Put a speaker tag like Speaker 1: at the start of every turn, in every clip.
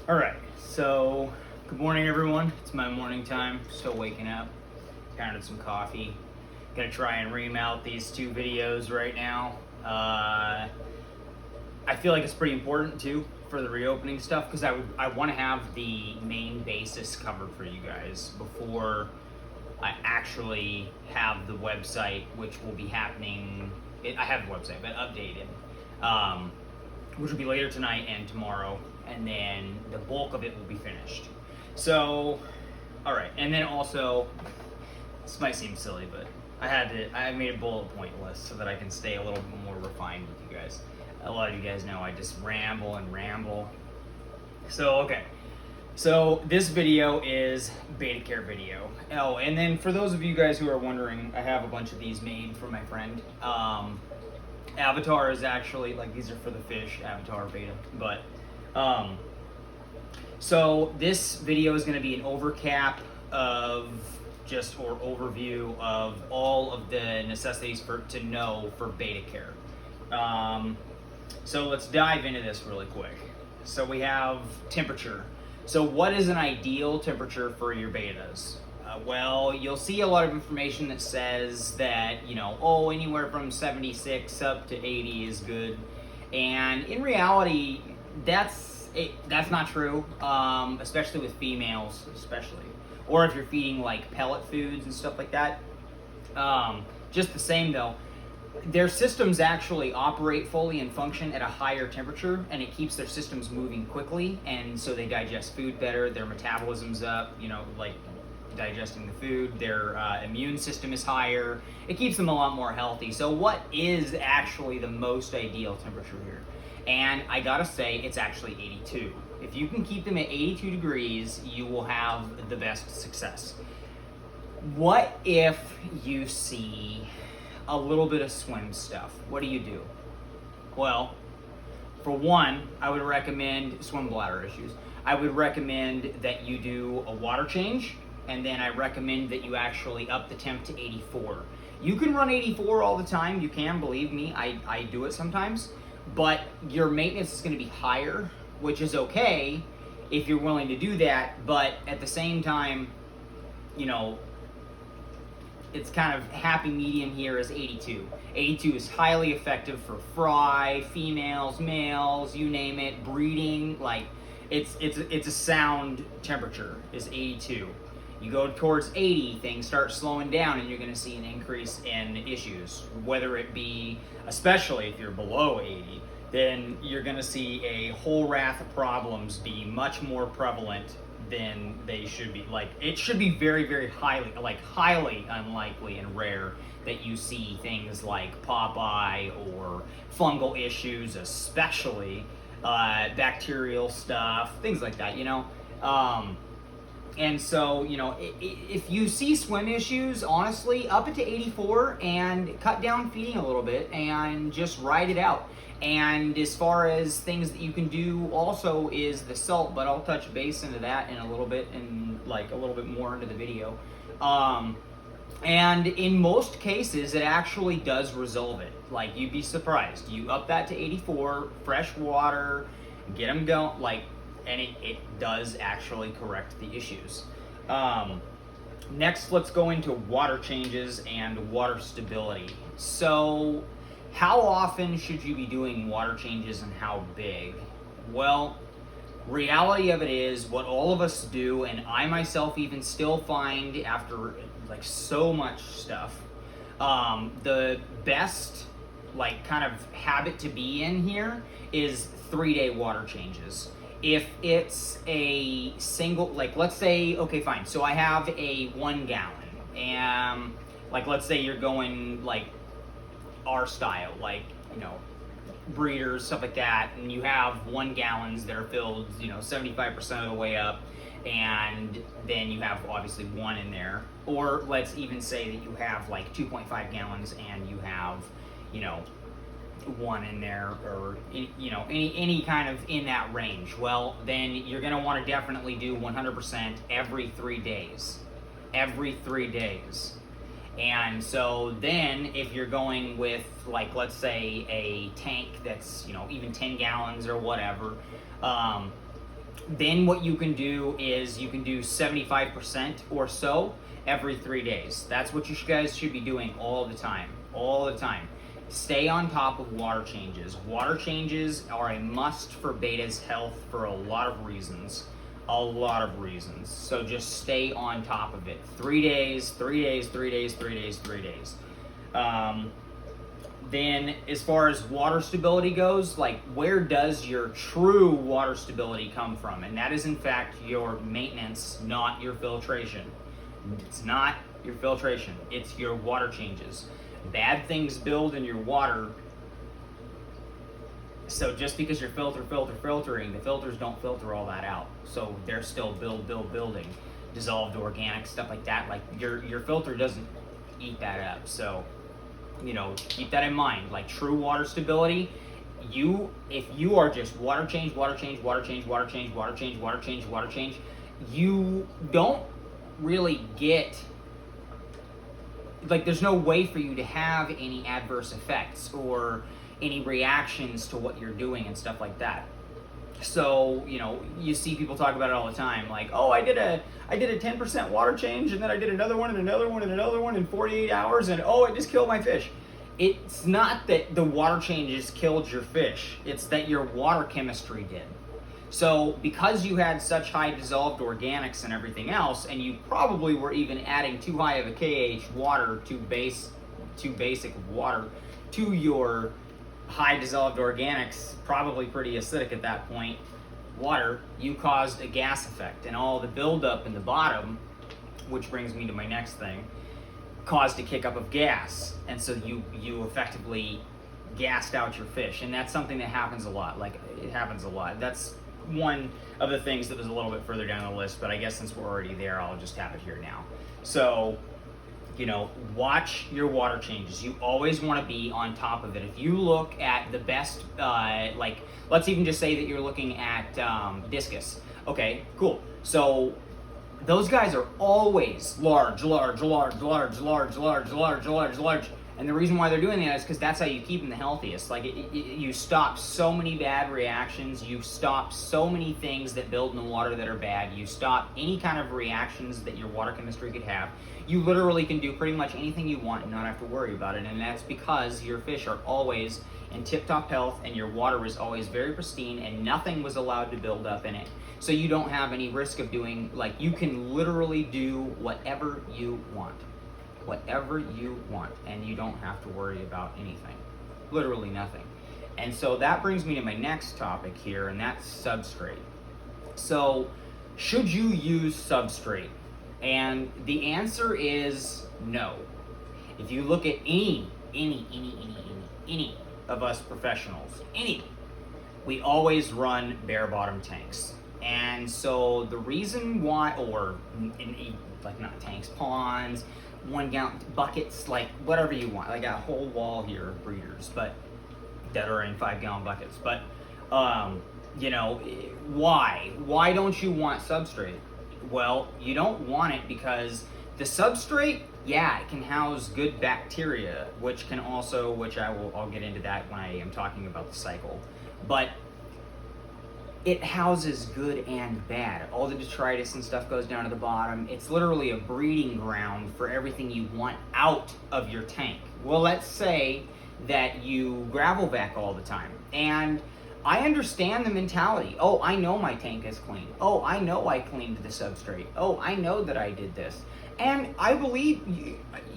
Speaker 1: All right, so good morning, everyone. It's my morning time. Still waking up. Pounded some coffee. Gonna try and ream out these two videos right now. I feel like it's pretty important too for the reopening stuff because I want to have the main basis covered for you guys before I actually have the website, which will be happening. I have the website, but updated, which will be later tonight and tomorrow, and then the bulk of it will be finished. So, all right, and then also, this might seem silly, but I made a bullet point list so that I can stay a little bit more refined with you guys. A lot of you guys know I just ramble and ramble. So, okay. So this video is Betta Care video. Oh, and then for those of you guys who are wondering, I have a bunch of these made for my friend. Avatar is actually, like, these are for the fish, Avatar Beta. But, so this video is going to be an overcap of or overview of all of the necessities to know for Betta Care. So let's dive into this really quick. So we have temperature. So what is an ideal temperature for your betas? Well, you'll see a lot of information that says that, anywhere from 76 up to 80 is good. And in reality, that's not true, especially with females, or if you're feeding like pellet foods and stuff like that. Just the same though, their systems actually operate fully and function at a higher temperature, and it keeps their systems moving quickly, and so they digest food better, their metabolism's up, like digesting the food, their immune system is higher, it keeps them a lot more healthy. So what is actually the most ideal temperature here? And I gotta say, it's actually 82. If you can keep them at 82 degrees, you will have the best success. What if you see a little bit of swim stuff? What do you do? Well, for one, I would recommend swim bladder issues. I would recommend that you do a water change, and then I recommend that you actually up the temp to 84. You can run 84 all the time. You can, believe me, I do it sometimes, but your maintenance is going to be higher, which is okay if you're willing to do that, but at the same time, it's kind of happy medium here is 82. 82 is highly effective for fry, females, males, you name it, breeding. Like it's a sound temperature is 82. You go towards 80, things start slowing down, and you're going to see an increase in issues. Whether it be, especially if you're below 80, then you're going to see a whole raft of problems be much more prevalent than they should be. Like, it should be very, very highly unlikely and rare that you see things like Popeye or fungal issues, especially bacterial stuff, things like that, and so, if you see swim issues, honestly, up it to 84 and cut down feeding a little bit and just ride it out. And as far as things that you can do also is the salt, but I'll touch base into that in a little bit and like a little bit more into the video. And in most cases, it actually does resolve it. Like, you'd be surprised. You up that to 84, fresh water, get them going, and it does actually correct the issues. Next, let's go into water changes and water stability. So, how often should you be doing water changes and how big? Well, reality of it is what all of us do, and I myself even still find after so much stuff, the best kind of habit to be in here is 3-day water changes. If it's a single, let's say, okay, fine. So I have a 1 gallon, and let's say you're going our style, breeders, stuff like that, and you have 1 gallons that are filled, 75% of the way up, and then you have obviously 1 in there. Or let's even say that you have 2.5 gallons and you have, 1 in there, or any kind of in that range. Well, then you're going to want to definitely do 100% every 3 days. And so then if you're going with, like, let's say a tank that's, even 10 gallons or whatever, Then what you can do is you can do 75% or so every 3 days. That's what you guys should be doing all the time. All the time. Stay on top of water changes. Water changes are a must for Betta's health for a lot of reasons. A lot of reasons. So just stay on top of it. 3 days, 3 days, 3 days, 3 days, 3 days. Then as far as water stability goes, like where does your true water stability come from? And that is in fact your maintenance, not your filtration. It's not your filtration, it's your water changes. Bad things build in your water. So just because you're filtering, the filters don't filter all that out. So they're still building. Dissolved organic, stuff like that. Like your filter doesn't eat that up. So, you know, keep that in mind. Like true water stability, if you are just water change, you don't really get, like there's no way for you to have any adverse effects or any reactions to what you're doing and stuff like that. So, you know, you see people talk about it all the time, like, oh, I did a 10% water change, and then I did another one and another one and another one in 48 hours, and oh, it just killed my fish. It's not that the water changes killed your fish, it's that your water chemistry did. So because you had such high dissolved organics and everything else, and you probably were even adding too high of a KH water too basic water to your high dissolved organics, probably pretty acidic at that point, water, you caused a gas effect, and all the buildup in the bottom, which brings me to my next thing, caused a kick up of gas, and so you effectively gassed out your fish, and that's something that happens a lot. Like, it happens a lot. That's one of the things that was a little bit further down the list, but I guess since we're already there, I'll just have it here now. So, you know, watch your water changes. You always want to be on top of it. If you look at the best, like, let's even just say that you're looking at discus. Okay, cool. So those guys are always large. And the reason why they're doing that is because that's how you keep them the healthiest. Like, you stop so many bad reactions. You stop so many things that build in the water that are bad. You stop any kind of reactions that your water chemistry could have. You literally can do pretty much anything you want and not have to worry about it. And that's because your fish are always in tip-top health and your water is always very pristine and nothing was allowed to build up in it. So you don't have any risk of doing, like, you can literally do whatever you want. Whatever you want, and you don't have to worry about anything. Literally nothing. And so that brings me to my next topic here, and that's substrate. So, should you use substrate? And the answer is no. If you look at any of us professionals, we always run bare bottom tanks. And so the reason why, or like not tanks, ponds, 1 gallon buckets, like whatever you want. I got a whole wall here of breeders, but that are in 5 gallon buckets. But you know, why don't you want substrate? Well, you don't want it because the substrate, yeah, it can house good bacteria, which I'll get into that when I am talking about the cycle. But it houses good and bad. All the detritus and stuff goes down to the bottom. It's literally a breeding ground for everything you want out of your tank. Well, let's say that you gravel vac all the time. And I understand the mentality. Oh, I know my tank is clean. Oh, I know I cleaned the substrate. Oh, I know that I did this. And I believe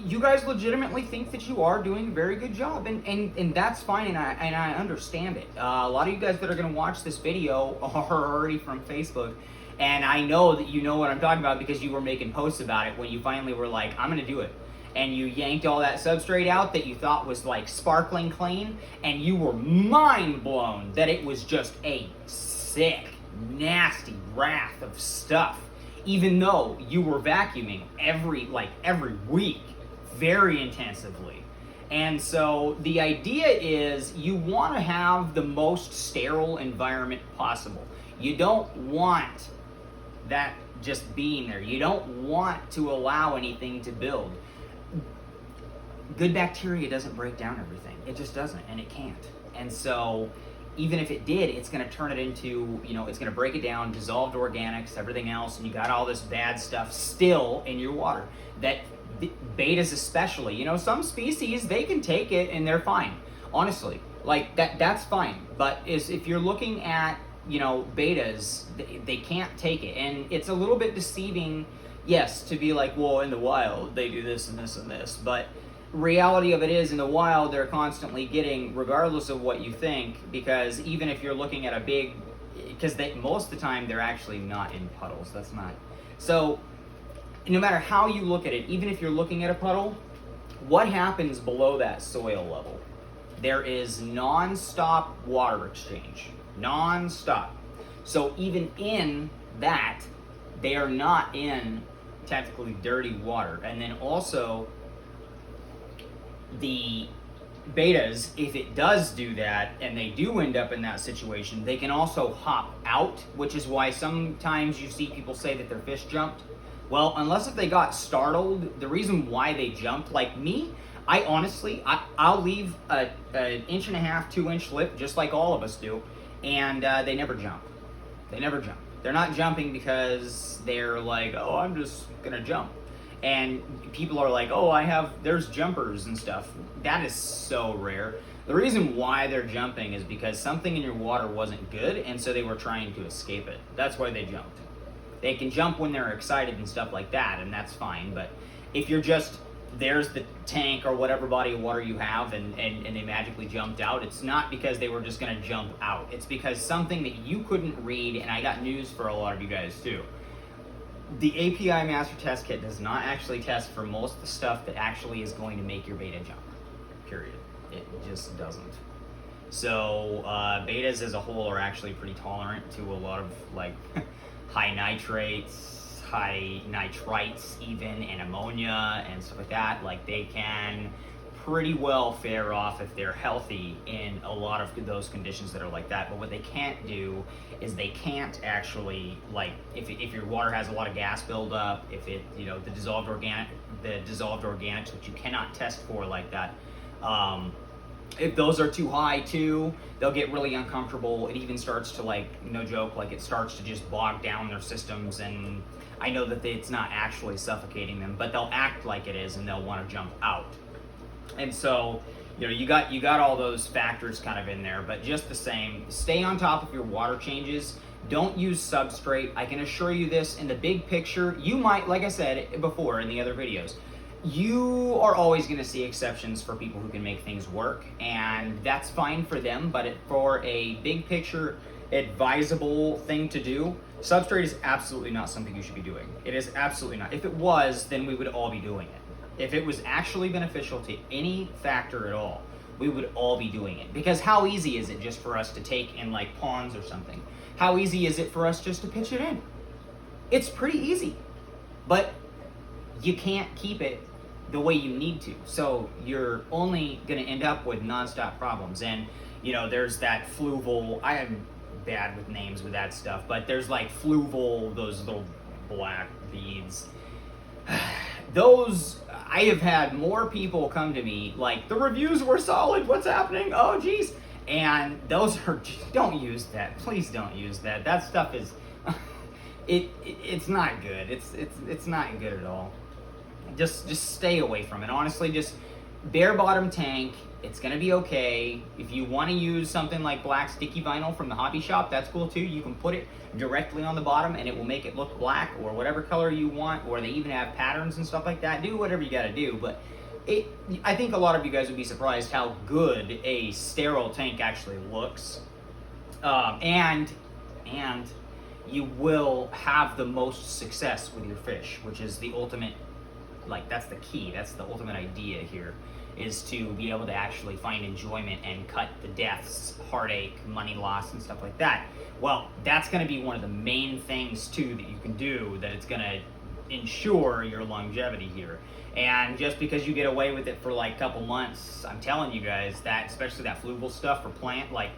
Speaker 1: you guys legitimately think that you are doing a very good job, and that's fine, and I understand it. A lot of you guys that are going to watch this video are already from Facebook, and I know that you know what I'm talking about because you were making posts about it when you finally were like, I'm going to do it. And you yanked all that substrate out that you thought was like sparkling clean, and you were mind blown that it was just a sick, nasty wrath of stuff. Even though you were vacuuming every week, very intensively. And so the idea is you want to have the most sterile environment possible. You don't want that just being there. You don't want to allow anything to build. Good bacteria doesn't break down everything. It just doesn't, and it can't. And so even if it did, it's going to turn it into, it's going to break it down, dissolved organics, everything else, and you got all this bad stuff still in your water. That betas especially, some species, they can take it and they're fine. Honestly, like that's fine. But if you're looking at, betas, they can't take it. And it's a little bit deceiving, yes, to be like, well, in the wild, they do this and this and this. But reality of it is, in the wild, they're constantly getting, regardless of what you think, because even if you're looking at a big, because most of the time they're actually not in puddles. That's not. So no matter how you look at it, even if you're looking at a puddle, what happens below that soil level? There is non-stop water exchange. Non-stop. So even in that, they are not in technically dirty water. And then also, the betas, if it does do that and they do end up in that situation, they can also hop out, which is why sometimes you see people say that their fish jumped. Well, unless if they got startled, the reason why they jumped, like me, I honestly, I'll leave an 1.5 inch, 2-inch lip, just like all of us do, and they never jump. They never jump. They're not jumping because they're like, oh, I'm just gonna jump. And people are like, oh, there's jumpers and stuff. That is so rare. The reason why they're jumping is because something in your water wasn't good, and so they were trying to escape it. That's why they jumped. They can jump when they're excited and stuff like that, and that's fine. But if you're just, there's the tank or whatever body of water you have, and they magically jumped out, it's not because they were just going to jump out. It's because something that you couldn't read, and I got news for a lot of you guys too. The API Master Test Kit does not actually test for most of the stuff that actually is going to make your beta jump. Period. It just doesn't. So betas as a whole are actually pretty tolerant to a lot of like high nitrates, high nitrites even, and ammonia and stuff like that. Like they can pretty well fare off if they're healthy in a lot of those conditions that are like that. But what they can't do is they can't actually, like, if your water has a lot of gas buildup, if it, the dissolved organics, which you cannot test for like that, if those are too high too, they'll get really uncomfortable. It even starts to, like, no joke, like it starts to just bog down their systems. And I know that it's not actually suffocating them, but they'll act like it is and they'll want to jump out. And so, you got all those factors kind of in there, but just the same, stay on top of your water changes. Don't use substrate. I can assure you this, in the big picture, you might, like I said before in the other videos, you are always going to see exceptions for people who can make things work, and that's fine for them. But for a big picture advisable thing to do, substrate is absolutely not something you should be doing. It is absolutely not. If it was, then we would all be doing it. If it was actually beneficial to any factor at all, we would all be doing it. Because how easy is it just for us to take in like ponds or something? How easy is it for us just to pitch it in? It's pretty easy. But you can't keep it the way you need to. So you're only going to end up with nonstop problems. And, there's that fluval, I am bad with names with that stuff, but there's like fluval, those little black beads. Those, I have had more people come to me like, the reviews were solid, what's happening? Oh geez. And those are, don't use that. Please don't use that. That stuff is, it's not good. It's not good at all. Just stay away from it. Honestly, just bare bottom tank. It's gonna be okay. If you want to use something like black sticky vinyl from the hobby shop, that's cool too. You can put it directly on the bottom and it will make it look black, or whatever color you want, or they even have patterns and stuff like that. Do whatever you gotta do, but I think a lot of you guys would be surprised how good a sterile tank actually looks. And you will have the most success with your fish, which is the ultimate, like, that's the key. That's the ultimate idea here, is to be able to actually find enjoyment and cut the deaths, heartache, money loss, and stuff like that. Well, that's going to be one of the main things too that you can do, that it's going to ensure your longevity here. And just because you get away with it for like a couple months, I'm telling you guys that, especially that fluval stuff for plant, like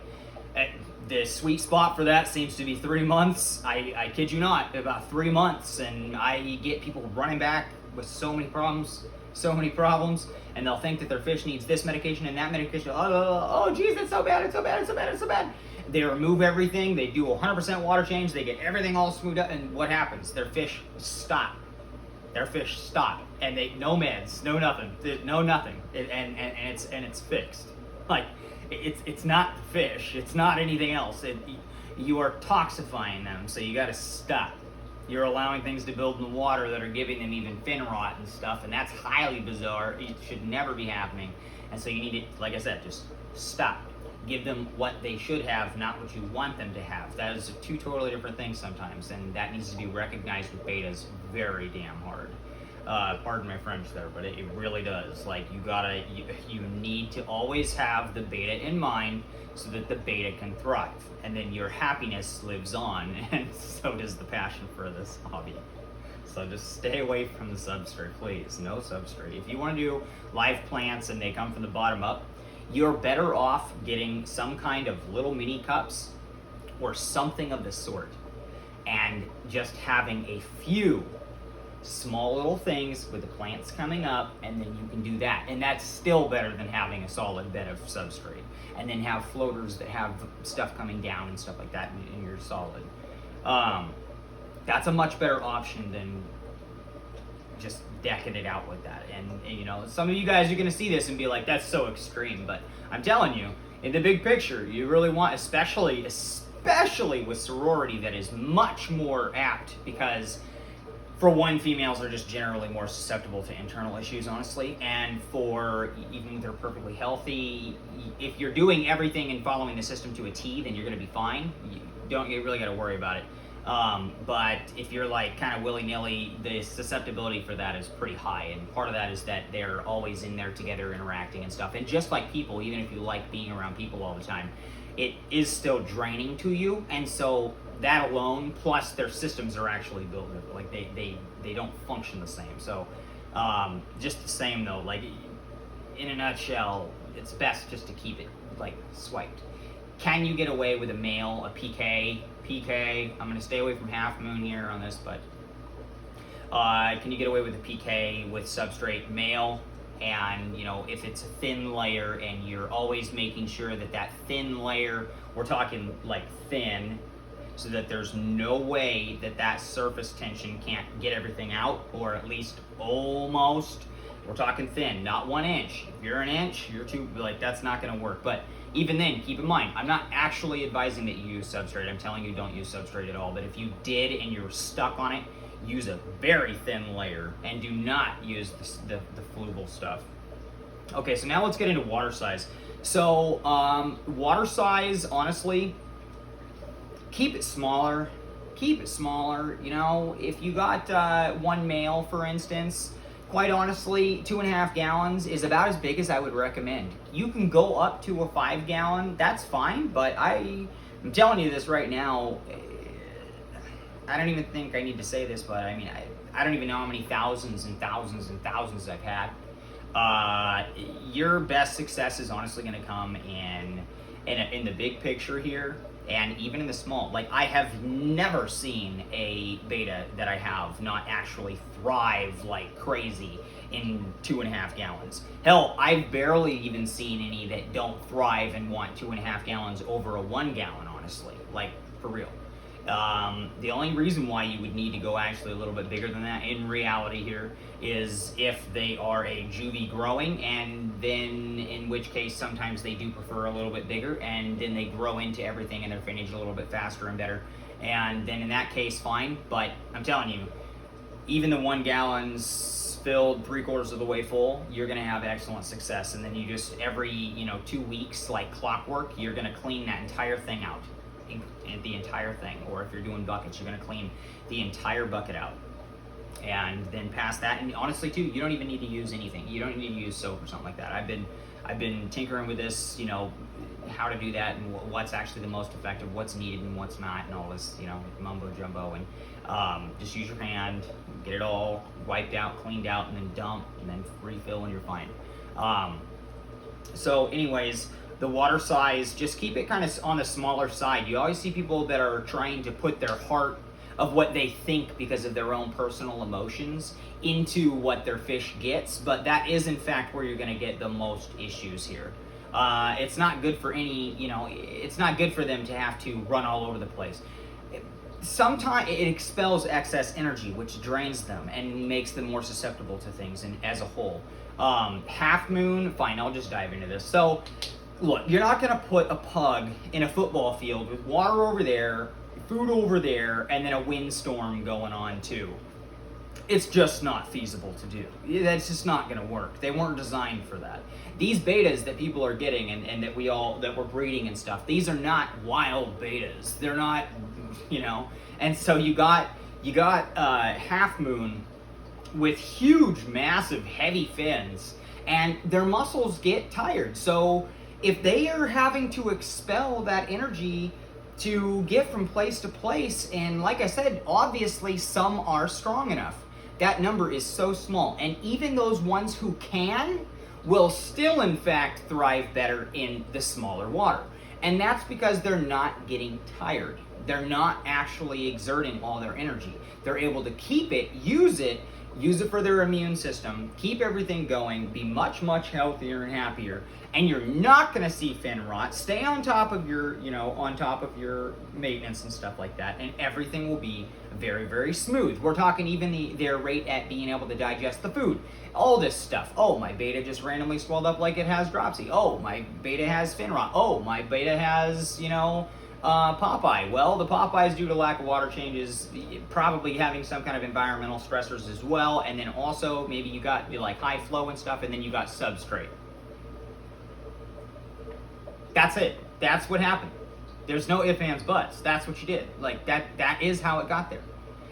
Speaker 1: the sweet spot for that seems to be 3 months. I kid you not, about 3 months, and I get people running back with so many problems. so many problems, and they'll think that their fish needs this medication and that medication. Oh, geez, it's so bad, it's so bad, it's so bad, it's so bad. They remove everything, they do 100% water change, they get everything all smoothed up, and what happens? Their fish stop. And they no meds, no nothing, and it's fixed. Like it's not the fish, it's not anything else. You are toxifying them, so you got to stop. You're allowing things to build in the water that are giving them even fin rot and stuff, and that's highly bizarre. It should never be happening, and so you need to, like I said, just stop. Give them what they should have, not what you want them to have. That is two totally different things sometimes, and that needs to be recognized with betas very damn hard. Pardon my French there, but it really does. Like, you need to always have the beta in mind so that the beta can thrive, and then your happiness lives on, and so does the passion for this hobby. So just stay away from the substrate, please. No substrate. If you want to do live plants and they come from the bottom up, you're better off getting some kind of little mini cups or something of the sort, and just having a few small little things with the plants coming up, and then you can do that, and that's still better than having a solid bed of substrate, and then have floaters that have stuff coming down and stuff like that in your solid. That's a much better option than just decking it out with that. And you know, some of you guys are going to see this and be like, that's so extreme, but I'm telling you, in the big picture, you really want, especially with sorority, that is much more apt, because for one, females are just generally more susceptible to internal issues, honestly, and for, even if they're perfectly healthy, if you're doing everything and following the system to a T, then you're going to be fine. You really got to worry about it. But if you're like kind of willy-nilly, the susceptibility for that is pretty high, and part of that is that they're always in there together interacting and stuff, and just like people, even if you like being around people all the time, it is still draining to you, and so that alone, plus their systems are actually built like they don't function the same. So just the same though, like in a nutshell, it's best just to keep it like swiped. Can you get away with a male, a PK? I'm going to stay away from half moon here on this, but can you get away with a PK with substrate male? And you know, if it's a thin layer, and you're always making sure that that thin layer, we're talking like thin, so that there's no way that that surface tension can't get everything out, or at least almost. We're talking thin, not 1 inch. If you're an inch, you're too, like, that's not going to work. But even then, keep in mind, I'm not actually advising that you use substrate. I'm telling you don't use substrate at all. But if you did and you're stuck on it, use a very thin layer, and do not use the flubal stuff. Okay, so now let's get into water size. So water size, honestly, keep it smaller. You know, if you got one male, for instance, quite honestly, 2.5 gallons is about as big as I would recommend. You can go up to a 5 gallon, that's fine, but I'm telling you this right now, I don't even think I need to say this, but I mean, I don't even know how many thousands and thousands and thousands I've had. Your best success is honestly going to come in the big picture here, and even in the small. Like, I have never seen a beta that I have not actually thrive like crazy in 2.5 gallons. Hell, I've barely even seen any that don't thrive and want 2.5 gallons over a 1 gallon, honestly, like, for real. The only reason why you would need to go actually a little bit bigger than that in reality here is if they are a juvie growing, and then in which case sometimes they do prefer a little bit bigger, and then they grow into everything and they're finished a little bit faster and better, and then in that case fine. But I'm telling you, even the 1 gallons filled 3/4 of the way full, you're going to have excellent success. And then you just every 2 weeks, like clockwork, you're going to clean that entire thing out. The entire thing. Or if you're doing buckets, you're going to clean the entire bucket out, and then past that. And honestly too, you don't even need to use anything. You don't need to use soap or something like that. I've been tinkering with this, how to do that, and what's actually the most effective, what's needed and what's not, and all this mumbo jumbo. And just use your hand, get it all wiped out, cleaned out, and then dump, and then refill, and you're fine. So anyways, the water size, just keep it kind of on the smaller side. You always see people that are trying to put their heart of what they think because of their own personal emotions into what their fish gets, but that is in fact where you're going to get the most issues here. It's not good for it's not good for them to have to run all over the place. Sometimes it expels excess energy, which drains them and makes them more susceptible to things and as a whole. Half moon, fine, I'll just dive into this. So, look, you're not going to put a pug in a football field with water over there, food over there, and then a windstorm going on too. It's just not feasible to do. That's just not going to work. They weren't designed for that. These betas that people are getting and that we're breeding and stuff, these are not wild betas. They're not, and so you got half moon with huge, massive, heavy fins, and their muscles get tired. So if they are having to expel that energy to get from place to place, and like I said, obviously some are strong enough. That number is so small, and even those ones who can will still in fact thrive better in the smaller water. And that's because they're not getting tired. They're not actually exerting all their energy. They're able to keep it, use it for their immune system, keep everything going, be much, much healthier and happier, and you're not going to see fin rot. Stay on top of your, on top of your maintenance and stuff like that, and everything will be very, very smooth. We're talking even their rate at being able to digest the food. All this stuff. Oh, my beta just randomly swelled up like it has dropsy. Oh, my beta has fin rot. Oh, my beta has, Popeye. Well, the Popeye is due to lack of water changes, probably having some kind of environmental stressors as well, and then also maybe you got like high flow and stuff, and then you got substrate. That's it. That's what happened. There's no ifs, ands, buts. That's what you did. Like that is how it got there.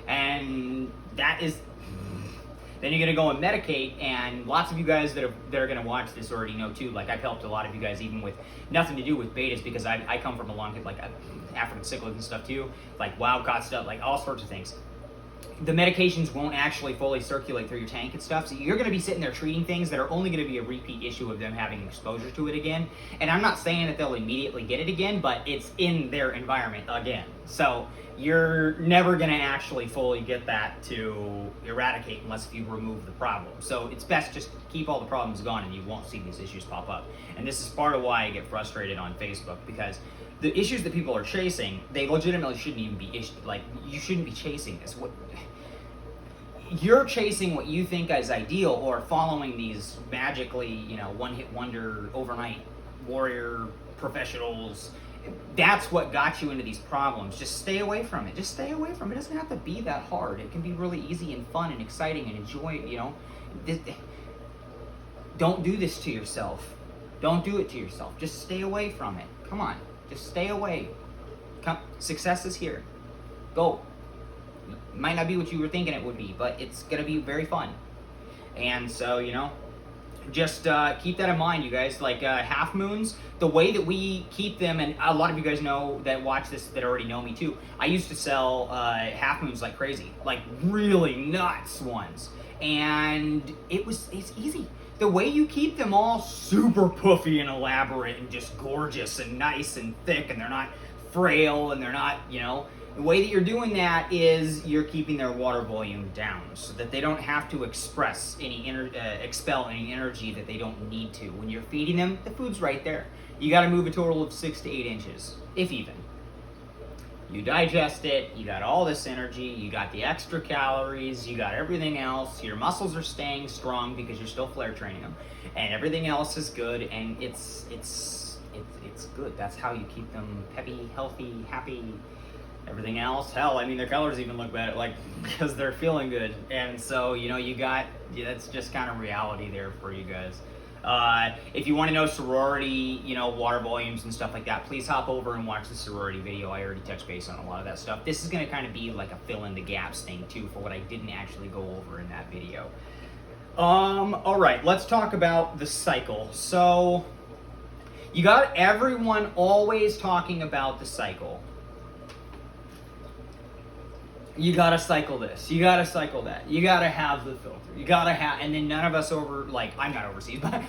Speaker 1: And that is, then you're gonna go and medicate, and lots of you guys that are gonna watch this already know too. Like I've helped a lot of you guys even with nothing to do with betas, because I come from a long like African cichlids and stuff too, like wild caught stuff, like all sorts of things. The medications won't actually fully circulate through your tank and stuff, so you're going to be sitting there treating things that are only going to be a repeat issue of them having exposure to it again. And I'm not saying that they'll immediately get it again, but it's in their environment again. So you're never going to actually fully get that to eradicate unless you remove the problem. So it's best just keep all the problems gone and you won't see these issues pop up. And this is part of why I get frustrated on Facebook, because the issues that people are chasing, they legitimately shouldn't even be you shouldn't be chasing this. You're chasing what you think is ideal, or following these magically, one-hit wonder, overnight warrior professionals. That's what got you into these problems. Just stay away from it. Just stay away from it. It doesn't have to be that hard. It can be really easy and fun and exciting and enjoy, Don't do this to yourself. Don't do it to yourself. Just stay away from it. Come on. Just stay away. Success is here. Go. Might not be what you were thinking it would be, but it's going to be very fun. And so, just keep that in mind, you guys. Like half moons, the way that we keep them, and a lot of you guys know that watch this that already know me too. I used to sell half moons like crazy, like really nuts ones. And it's easy. The way you keep them all super puffy and elaborate and just gorgeous and nice and thick, and they're not frail and they're not, the way that you're doing that is you're keeping their water volume down so that they don't have to expel any energy that they don't need to. When you're feeding them, the food's right there. You got to move a total of 6 to 8 inches, if even. You digest it, you got all this energy, you got the extra calories, you got everything else. Your muscles are staying strong because you're still flare training them, and everything else is good, and it's good. That's how you keep them peppy, healthy, happy. Everything else, hell, I mean, their colors even look better, like, because they're feeling good. And so, that's just kind of reality there for you guys. If you want to know sorority, water volumes and stuff like that, please hop over and watch the sorority video. I already touched base on a lot of that stuff. This is going to kind of be like a fill in the gaps thing too for what I didn't actually go over in that video. All right, let's talk about the cycle. So you got everyone always talking about the cycle. You gotta cycle this. You gotta cycle that. You gotta have the filter. You gotta have, and then none of us I'm not overseas, but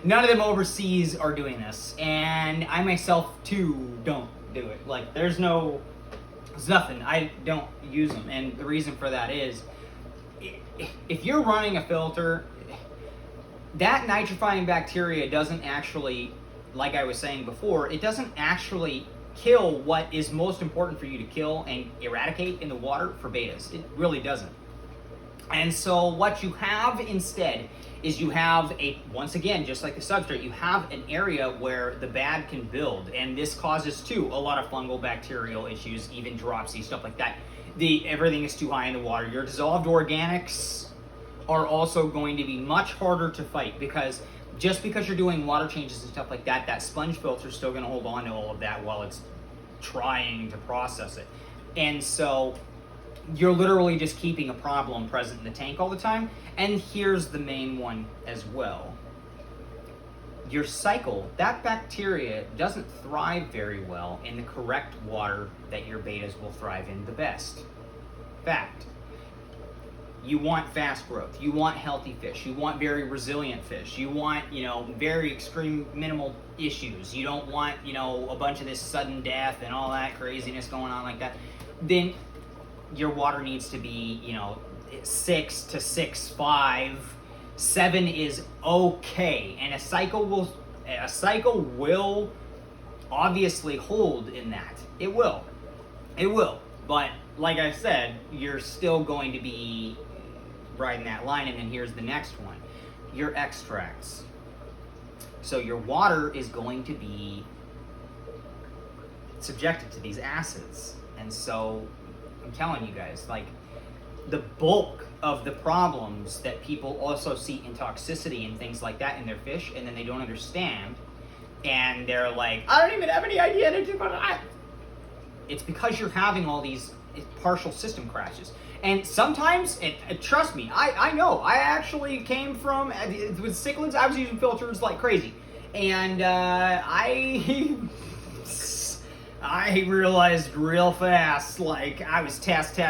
Speaker 1: none of them overseas are doing this. And I myself too don't do it. Like, there's no It's nothing. I don't use them, and the reason for that is, if you're running a filter, that nitrifying bacteria doesn't actually, like I was saying before, it doesn't actually kill what is most important for you to kill and eradicate in the water for betas. It really doesn't. And so what you have instead is you have once again, just like the substrate, you have an area where the bad can build, and this causes too a lot of fungal bacterial issues, even dropsy, stuff like that. Everything is too high in the water. Your dissolved organics are also going to be much harder to fight, because just because you're doing water changes and stuff like that, that sponge filter is still going to hold on to all of that while it's trying to process it. And so you're literally just keeping a problem present in the tank all the time. And here's the main one as well. Your cycle, that bacteria doesn't thrive very well in the correct water that your betas will thrive in the best. Fact. You want fast growth. You want healthy fish. You want very resilient fish. You want, very extreme minimal issues. You don't want, a bunch of this sudden death and all that craziness going on like that. Then your water needs to be, 6 to 6.5. 7 is okay, and a cycle will obviously hold in that. It will. But like I said, you're still going to be riding that line. And then here's the next one, your extracts. So your water is going to be subjected to these acids. And so I'm telling you guys, like, the bulk of the problems that people also see in toxicity and things like that in their fish, and then they don't understand, and they're like, I don't even have any idea. It's because you're having all these partial system crashes. And sometimes, trust me, I know. I actually came from, with cichlids, I was using filters like crazy. And I realized real fast, like, I was testing.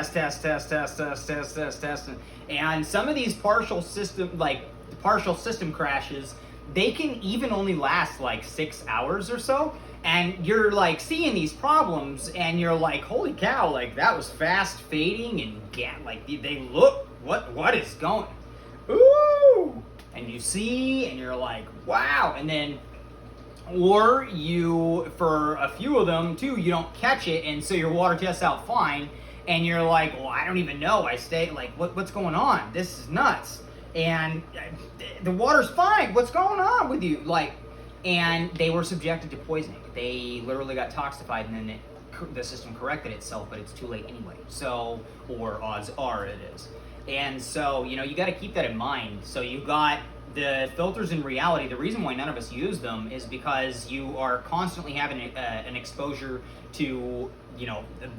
Speaker 1: And some of these partial system crashes, they can even only last like 6 hours or so. And you're like seeing these problems, and you're like, holy cow, like, that was fast fading, and like, they look, what is going, ooh, and you see, and you're like, wow. And then, or you, for a few of them too, you don't catch it, and so your water tests out fine, and you're like, well, I don't even know, I stay, like, what's going on, this is nuts, and the water's fine, what's going on with you, like. And they were subjected to poisoning. They literally got toxified, and then the system corrected itself, but it's too late anyway. So, or odds are it is. And so, you got to keep that in mind. So you got the filters. In reality, the reason why none of us use them is because you are constantly having an exposure to,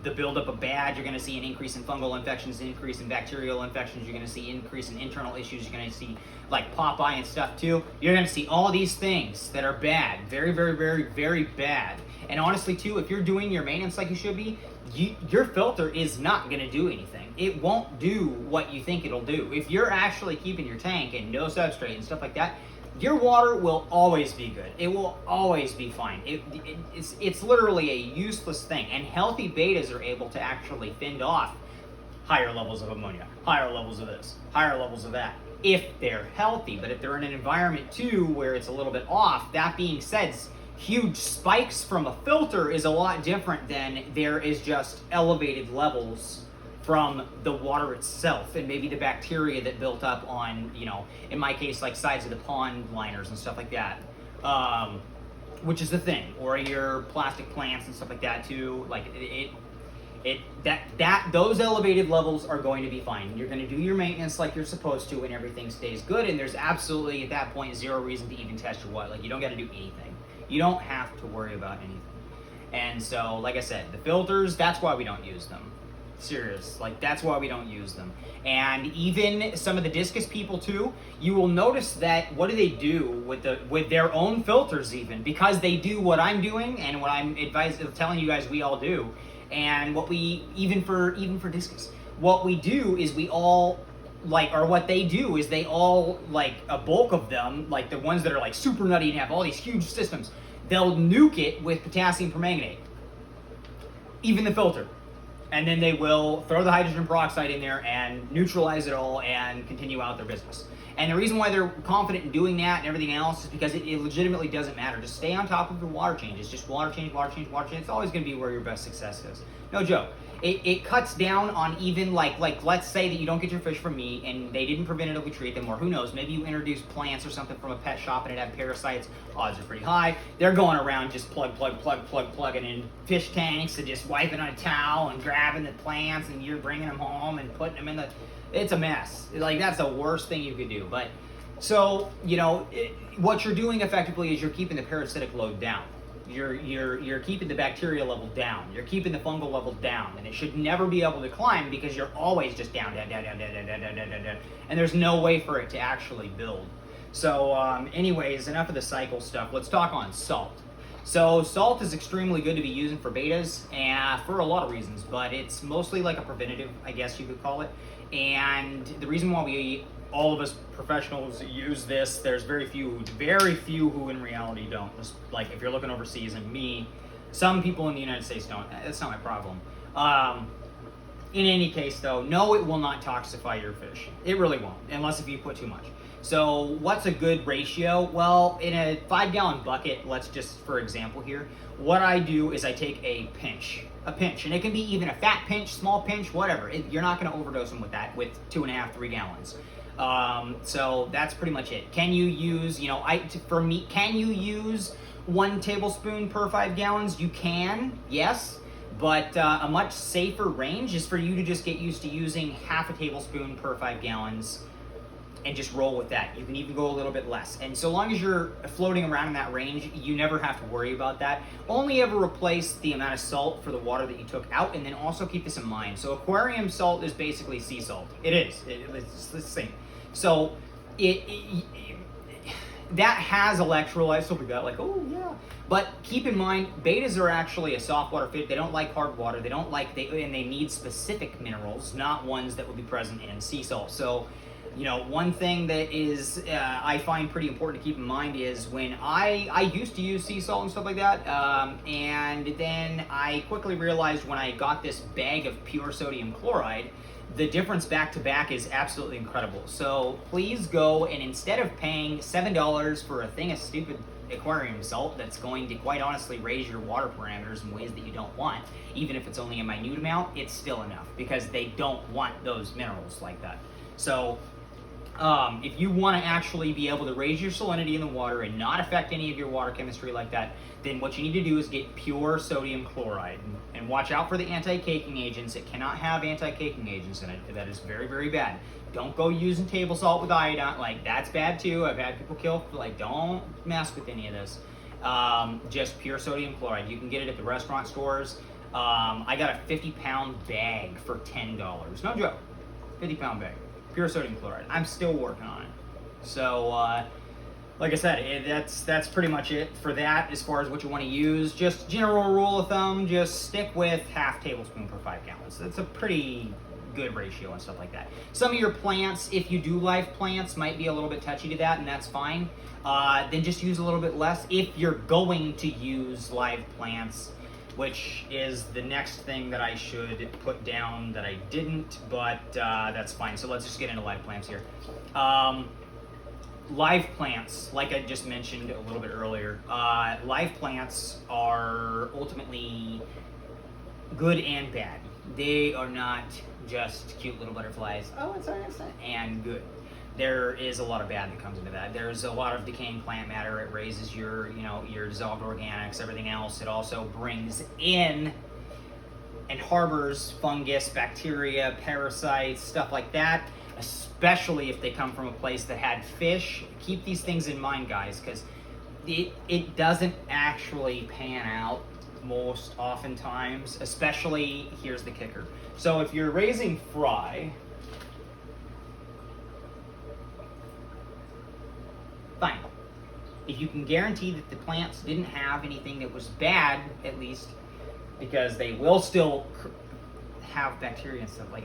Speaker 1: the buildup of bad. You're going to see an increase in fungal infections, increase in bacterial infections. You're going to see increase in internal issues. You're going to see like Popeye and stuff too. You're going to see all these things that are bad, very, very, very, very bad. And honestly too, if you're doing your maintenance like you should be, your filter is not going to do anything. It won't do what you think it'll do. If you're actually keeping your tank and no substrate and stuff like that, your water will always be good. It will always be fine. It's literally a useless thing. And healthy betas are able to actually fend off higher levels of ammonia, higher levels of this, higher levels of that, if they're healthy. But if they're in an environment too where it's a little bit off, that being said, huge spikes from a filter is a lot different than there is just elevated levels from the water itself, and maybe the bacteria that built up on, in my case, like sides of the pond liners and stuff like that, which is the thing, or your plastic plants and stuff like that too. Like those elevated levels are going to be fine. You're going to do your maintenance like you're supposed to, and everything stays good. And there's absolutely at that point zero reason to even test your water. Like, you don't got to do anything. You don't have to worry about anything. And so, like I said, the filters, that's why we don't use them. Serious, like, that's why we don't use them. And even some of the discus people too, you will notice that what do they do with their own filters, even because they do what I'm doing and what I'm telling you guys we all do, and what we even for discus, what we do is we all like, or what they do is they all, like, a bulk of them, like the ones that are like super nutty and have all these huge systems, they'll nuke it with potassium permanganate, even the filter. And then they will throw the hydrogen peroxide in there and neutralize it all and continue out their business. And the reason why they're confident in doing that and everything else is because it legitimately doesn't matter. Just stay on top of your water changes. Just water change, water change, water change. It's always going to be where your best success is. No joke. It cuts down on even like let's say that you don't get your fish from me and they didn't preventatively treat them, or who knows, maybe you introduced plants or something from a pet shop and it had parasites. Odds are pretty high. They're going around just plugging in fish tanks and just wiping on a towel and grabbing the plants, and you're bringing them home and putting them in the. It's a mess. Like, that's the worst thing you could do. But so what you're doing effectively is you're keeping the parasitic load down. You're keeping the bacteria level down. You're keeping the fungal level down, and it should never be able to climb because you're always just down, and there's no way for it to actually build. So, anyways, enough of the cycle stuff. Let's talk on salt. So, salt is extremely good to be using for betas, and for a lot of reasons, but it's mostly like a preventative, I guess you could call it. And the reason why all of us professionals use this, there's very few who in reality don't. Just like if you're looking overseas, and me, some people in the United States don't. That's not my problem. In any case though, no, it will not toxify your fish. It really won't, unless if you put too much. So what's a good ratio? Well, in a 5-gallon bucket, let's just, for example here, what I do is I take a pinch, and it can be even a fat pinch, small pinch, whatever. You're not going to overdose them with that, with 2.5, 3 gallons. So that's pretty much it. Can you use, can you use 1 tablespoon per 5 gallons? You can, yes. But a much safer range is for you to just get used to using half a tablespoon per 5 gallons and just roll with that. You can even go a little bit less. And so long as you're floating around in that range, you never have to worry about that. Only ever replace the amount of salt for the water that you took out, and then also keep this in mind. So aquarium salt is basically sea salt. It is. It's the same. So that has electrolytes, so we got like, oh yeah. But keep in mind, betas are actually a soft water fish. They don't like hard water. And they need specific minerals, not ones that would be present in sea salt. So, one thing that is I find pretty important to keep in mind is when I used to use sea salt and stuff like that, and then I quickly realized when I got this bag of pure sodium chloride, the difference back to back is absolutely incredible. So please go, and instead of paying $7 for a thing of stupid aquarium salt that's going to quite honestly raise your water parameters in ways that you don't want, even if it's only a minute amount, it's still enough because they don't want those minerals like that. So if you want to actually be able to raise your salinity in the water and not affect any of your water chemistry like that, then what you need to do is get pure sodium chloride. And watch out for the anti-caking agents. It cannot have anti-caking agents in it. That is very, very bad. Don't go using table salt with iodine. Like, that's bad too. I've had people kill, don't mess with any of this. Just pure sodium chloride. You can get it at the restaurant stores. I got a 50-pound bag for $10. No joke. 50-pound bag. Pure sodium chloride. I'm still working on it. So, like I said, that's pretty much it for that as far as what you want to use. Just general rule of thumb, just stick with half tablespoon per 5 gallons. That's a pretty good ratio and stuff like that. Some of your plants, if you do live plants, might be a little bit touchy to that, and that's fine. Then just use a little bit less if you're going to use live plants, which is the next thing that I should put down that I didn't, but that's fine. So let's just get into live plants here. Live plants, like I just mentioned a little bit earlier, live plants are ultimately good and bad. They are not just cute little butterflies, oh, it's innocent, and good. There is a lot of bad that comes into that. There's a lot of decaying plant matter. It raises your dissolved organics, everything else. It also brings in and harbors fungus, bacteria, parasites, stuff like that, especially if they come from a place that had fish. Keep these things in mind, guys, because it doesn't actually pan out most oftentimes, especially, here's the kicker. So if you're raising fry, fine. If you can guarantee that the plants didn't have anything that was bad, at least, because they will still have bacteria and stuff like.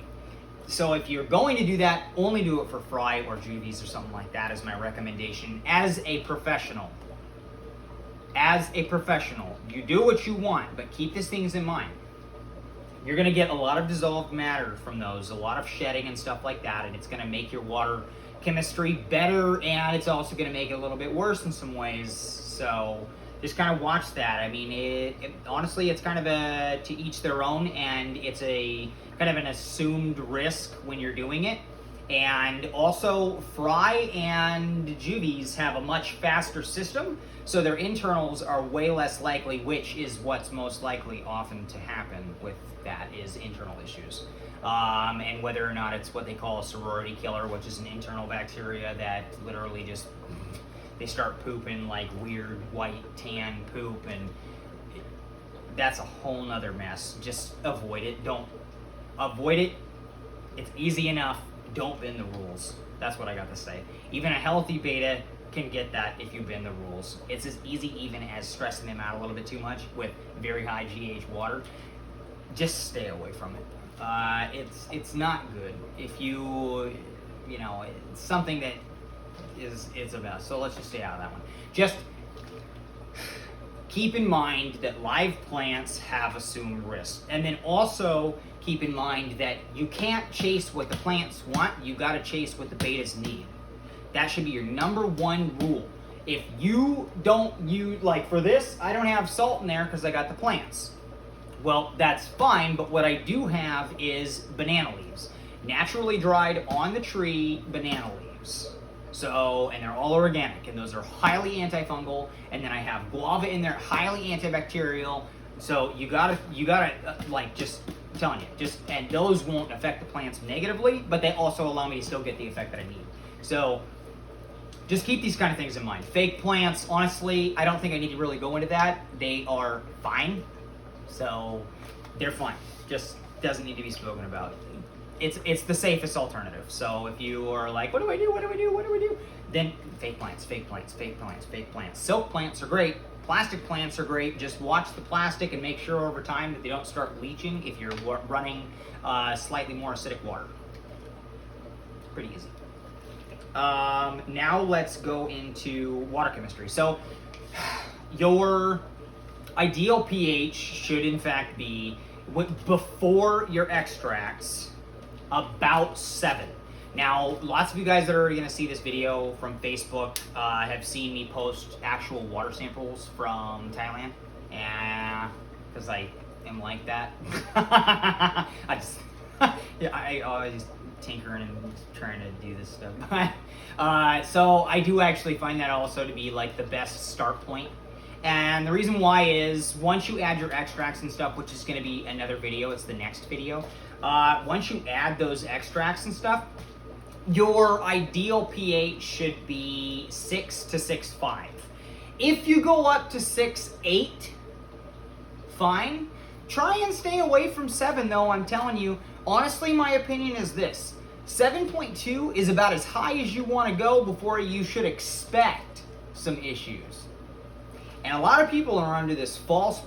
Speaker 1: So if you're going to do that, only do it for fry or juvies or something like that is my recommendation as a professional. As a professional, you do what you want, but keep these things in mind. you're going to get a lot of dissolved matter from those, a lot of shedding and stuff like that, and it's going to make your water chemistry better, and it's also going to make it a little bit worse in some ways. So just kind of watch that. I mean, honestly, it's kind of to each their own, and it's a kind of an assumed risk when you're doing it. And also, Fry and Juvies have a much faster system, so their internals are way less likely, which is what's most likely often to happen with that, is internal issues. And whether or not it's what they call a sorority killer, which is an internal bacteria that literally just, they start pooping like weird white tan poop, and that's a whole nother mess. Just avoid it. Don't avoid it. It's easy enough. Don't bend the rules. That's what I got to say. Even a healthy beta can get that if you bend the rules. It's as easy even as stressing them out a little bit too much with very high GH water. Just stay away from it. It's not good. If you know, it's something that it's a mess. So let's just stay out of that one. Just keep in mind that live plants have assumed risk. And then also keep in mind that you can't chase what the plants want, you gotta chase what the betas need. That should be your number one rule. If you don't use, like for this, I don't have salt in there because I got the plants. Well, that's fine, but what I do have is banana leaves. Naturally dried on the tree banana leaves. So, and they're all organic, and those are highly antifungal, and then I have guava in there, highly antibacterial. So you gotta like, just I'm telling you, and those won't affect the plants negatively, but they also allow me to still get the effect that I need. So just keep these kind of things in mind. Fake plants, honestly, I don't think I need to really go into that. They are fine. So they're fine. Just doesn't need to be spoken about. It's the safest alternative. So if you are like, what do I do? Then fake plants. Silk plants are great. Plastic plants are great. Just watch the plastic and make sure over time that they don't start leaching if you're running slightly more acidic water. Pretty easy. Now let's go into water chemistry. So your ideal pH should in fact be, before your extracts, about 7. Now, lots of you guys that are going to see this video from Facebook have seen me post actual water samples from Thailand, and because I am like that. I always tinkering and trying to do this stuff. So I do actually find that also to be like the best start point. And the reason why is, once you add your extracts and stuff, which is going to be another video, it's the next video. Once you add those extracts and stuff, your ideal pH should be 6 to 6.5. If you go up to 6.8, fine. Try and stay away from 7 though, I'm telling you. Honestly, my opinion is this. 7.2 is about as high as you want to go before you should expect some issues. And a lot of people are under this false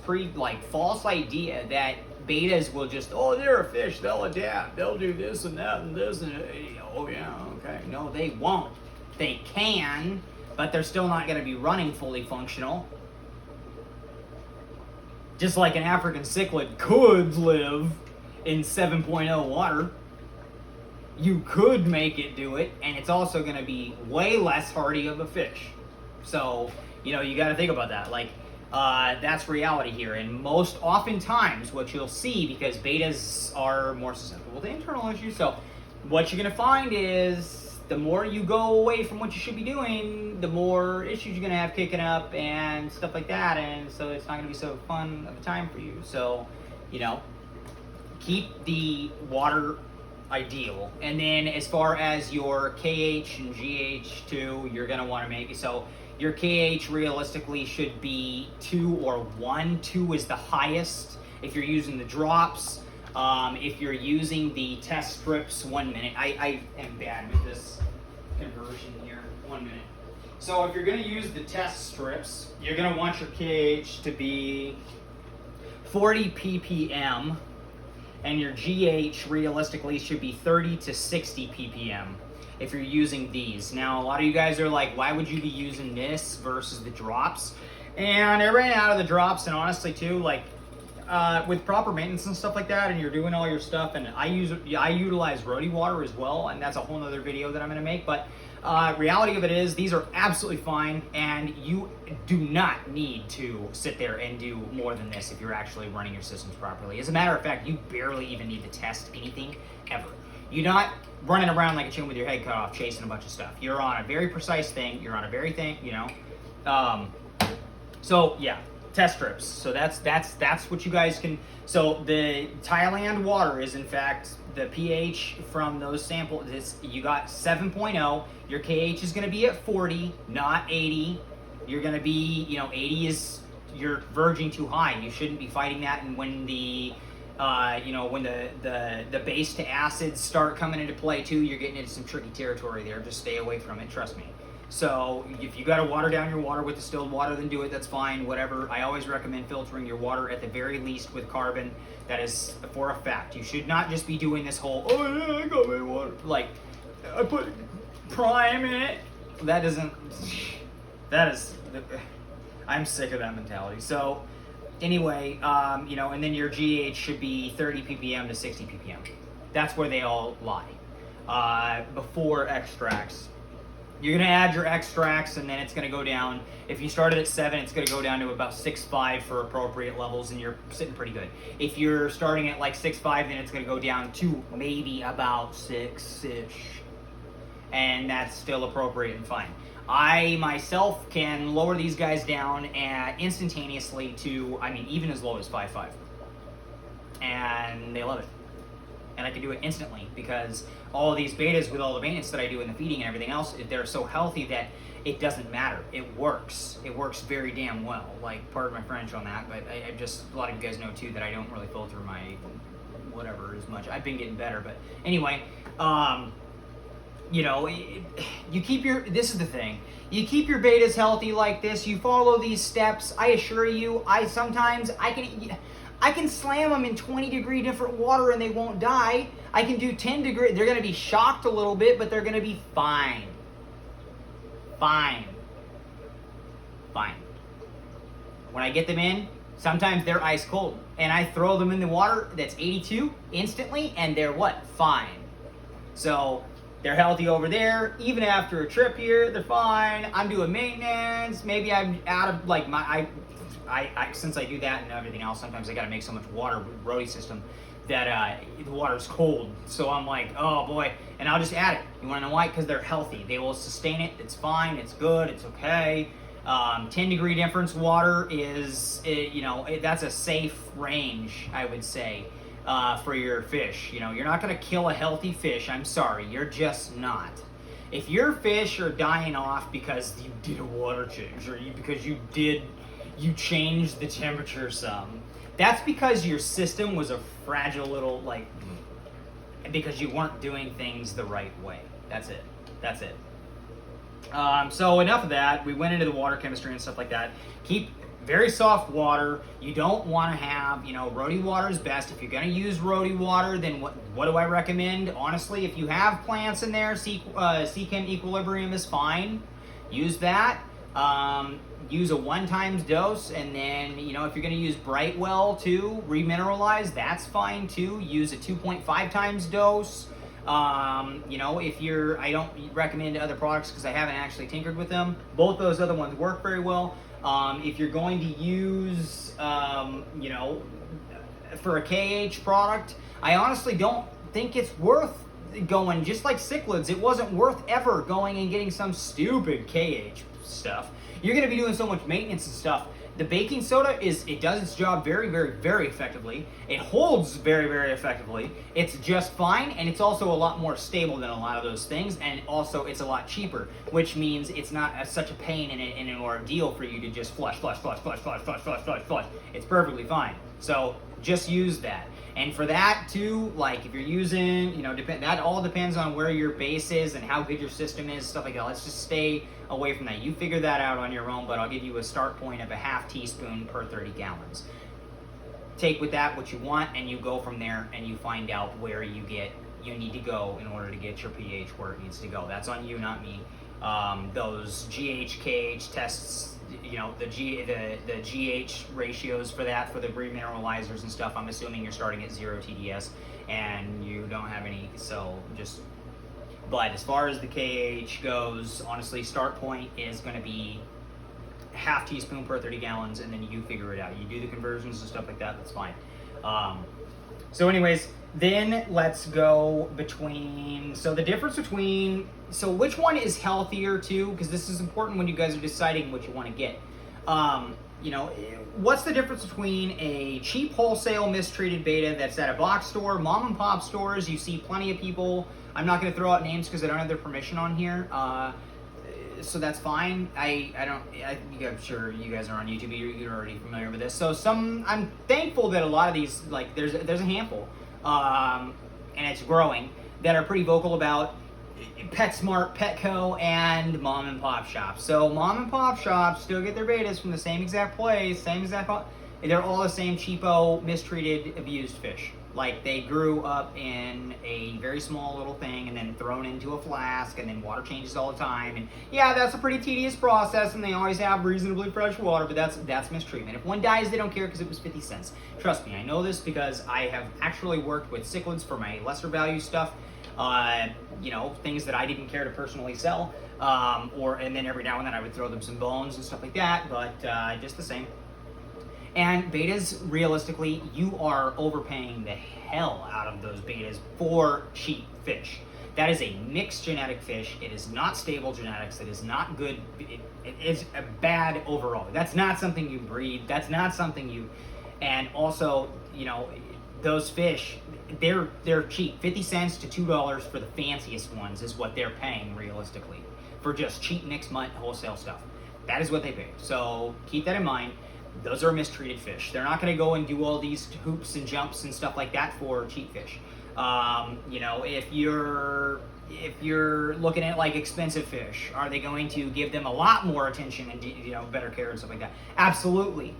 Speaker 1: idea that betas will just, oh, they're a fish, they'll adapt, they'll do this and that and this, and oh yeah, okay. No, they won't. They can, but they're still not going to be running fully functional. Just like an African cichlid could live in 7.0 water. You could make it do it, and it's also going to be way less hardy of a fish. So, you know, you got to think about that. Like, that's reality here. And most oftentimes what you'll see, because betas are more susceptible to internal issues, so what you're going to find is the more you go away from what you should be doing, the more issues you're going to have kicking up and stuff like that. And so it's not going to be so fun of a time for you. So, you know, keep the water ideal. And then as far as your KH and GH2, you're going to want to make, so your KH realistically should be 2 or 1. 2 is the highest if you're using the drops. If you're using the test strips, 1 minute. I am bad with this conversion here. 1 minute. So if you're going to use the test strips, you're going to want your KH to be 40 ppm, and your GH realistically should be 30 to 60 ppm. If you're using these. Now, a lot of you guys are like, why would you be using this versus the drops? And I ran out of the drops, and honestly too, like, with proper maintenance and stuff like that, and you're doing all your stuff, and I utilize roadie water as well, and that's a whole other video that I'm going to make. But reality of it is, these are absolutely fine, and you do not need to sit there and do more than this if you're actually running your systems properly. As a matter of fact, you barely even need to test anything ever. You're not running around like a chicken with your head cut off chasing a bunch of stuff. You're on a very precise thing. You're on a very thing, you know. So yeah, test strips. So that's what you guys can. So the Thailand water is in fact the pH from those samples. You got 7.0. Your KH is going to be at 40, not 80. You're going to be, you know, 80 is you're verging too high. You shouldn't be fighting that. And when the you know, when the base to acids start coming into play too, you're getting into some tricky territory there. Just stay away from it, trust me. So if you got to water down your water with distilled water, then do it. That's fine, whatever. I always recommend filtering your water at the very least with carbon. That is for a fact. You should not just be doing this whole, oh yeah, I got my water. Like, I put prime in it. That is, I'm sick of that mentality. So anyway, you know, and then your GH should be 30 ppm to 60 ppm. That's where they all lie. Before extracts. You're going to add your extracts, and then it's going to go down. If you started at 7, it's going to go down to about 6.5 for appropriate levels, and you're sitting pretty good. If you're starting at like 6.5, then it's going to go down to maybe about 6-ish. And that's still appropriate and fine. I myself can lower these guys down instantaneously to, I mean, even as low as 5.5. And they love it. And I can do it instantly because all of these betas with all the maintenance that I do in the feeding and everything else, they're so healthy that it doesn't matter. It works. It works very damn well. Like, pardon my French on that, but I just, a lot of you guys know too that I don't really filter my whatever as much. I've been getting better, but anyway, you know, you keep your, this is the thing, you keep your betas healthy like this, you follow these steps. I assure you, sometimes I can slam them in 20-degree different water and they won't die. I can do 10-degree. They're going to be shocked a little bit, but they're going to be fine. Fine. Fine. When I get them in, sometimes they're ice cold. And I throw them in the water that's 82 instantly, and they're what? Fine. So they're healthy over there. Even after a trip here, they're fine. I'm doing maintenance. Maybe I'm out of, like, my... I since I do that and everything else, sometimes I got to make so much water with the roadie system that the water's cold. So I'm like, oh boy, and I'll just add it. You want to know why? Because they're healthy. They will sustain it. It's fine. It's good. It's okay. 10-degree difference water is, you know, that's a safe range, I would say, for your fish. You know, you're not going to kill a healthy fish. I'm sorry. You're just not. If your fish are dying off because you did a water change or because you changed the temperature some, that's because your system was a fragile little, like, because you weren't doing things the right way. That's it. That's it. So enough of that. We went into the water chemistry and stuff like that. Keep very soft water. You don't want to have, you know, roadie water is best. If you're going to use roadie water, then what do I recommend? Honestly, if you have plants in there, Chem Equilibrium is fine. Use that. Use a 1x dose, and then, you know, if you're going to use Brightwell too, remineralize, that's fine too. Use a 2.5x dose. You know, if you're, I don't recommend other products because I haven't actually tinkered with them. Both those other ones work very well. If you're going to use, you know, for a KH product, I honestly don't think it's worth going, just like cichlids, it wasn't worth ever going and getting some stupid KH stuff. You're going to be doing so much maintenance and stuff. The baking soda it does its job very, very, very effectively. It holds very, very effectively. It's just fine, and it's also a lot more stable than a lot of those things, and also it's a lot cheaper, which means it's not such a pain and an ordeal for you to just flush. It's perfectly fine. So just use that. And for that too, like if you're using, you know, that all depends on where your base is and how good your system is, stuff like that. Let's just stay away from that. You figure that out on your own, but I'll give you a start point of a half teaspoon per 30 gallons. Take with that what you want, and you go from there, and you find out where you need to go in order to get your pH where it needs to go. That's on you, not me. Those GH, KH tests, the GH ratios for that, for the remineralizers and stuff. I'm assuming you're starting at 0 TDS and you don't have any, but as far as the KH goes, honestly, start point is going to be half teaspoon per 30 gallons, and then you figure it out. You do the conversions and stuff like that, that's fine. So anyways, then let's go between, so the difference between, so which one is healthier too, because this is important when you guys are deciding what you want to get. What's the difference between a cheap wholesale mistreated beta that's at a box store, mom and pop stores? You see plenty of people, I'm not going to throw out names because I don't have their permission on here, so that's fine. I'm sure you guys are on YouTube, you're already familiar with this. So I'm thankful that a lot of these, like there's a handful, and it's growing, that are pretty vocal about PetSmart, Petco, and mom and pop shops. So mom and pop shops still get their betas from the same exact place, they're all the same cheapo, mistreated, abused fish. Like they grew up in a very small little thing and then thrown into a flask, and then water changes all the time. And yeah, that's a pretty tedious process, and they always have reasonably fresh water, but that's mistreatment. If one dies, they don't care because it was 50 cents. Trust me, I know this because I have actually worked with cichlids for my lesser value stuff. Things that I didn't care to personally sell, and then every now and then I would throw them some bones and stuff like that, but just the same. And betas, realistically, you are overpaying the hell out of those betas for cheap fish. That is a mixed genetic fish. It is not stable genetics. It is not good. It's a bad overall. That's not something you breed. That's not something you, and also, those fish, they're cheap. 50 cents to $2 for the fanciest ones is what they're paying realistically for just cheap mixed mutt wholesale stuff. That is what they pay. So keep that in mind. Those are mistreated fish. They're not going to go and do all these hoops and jumps and stuff like that for cheap fish. If you're looking at like expensive fish, are they going to give them a lot more attention and better care and stuff like that? Absolutely.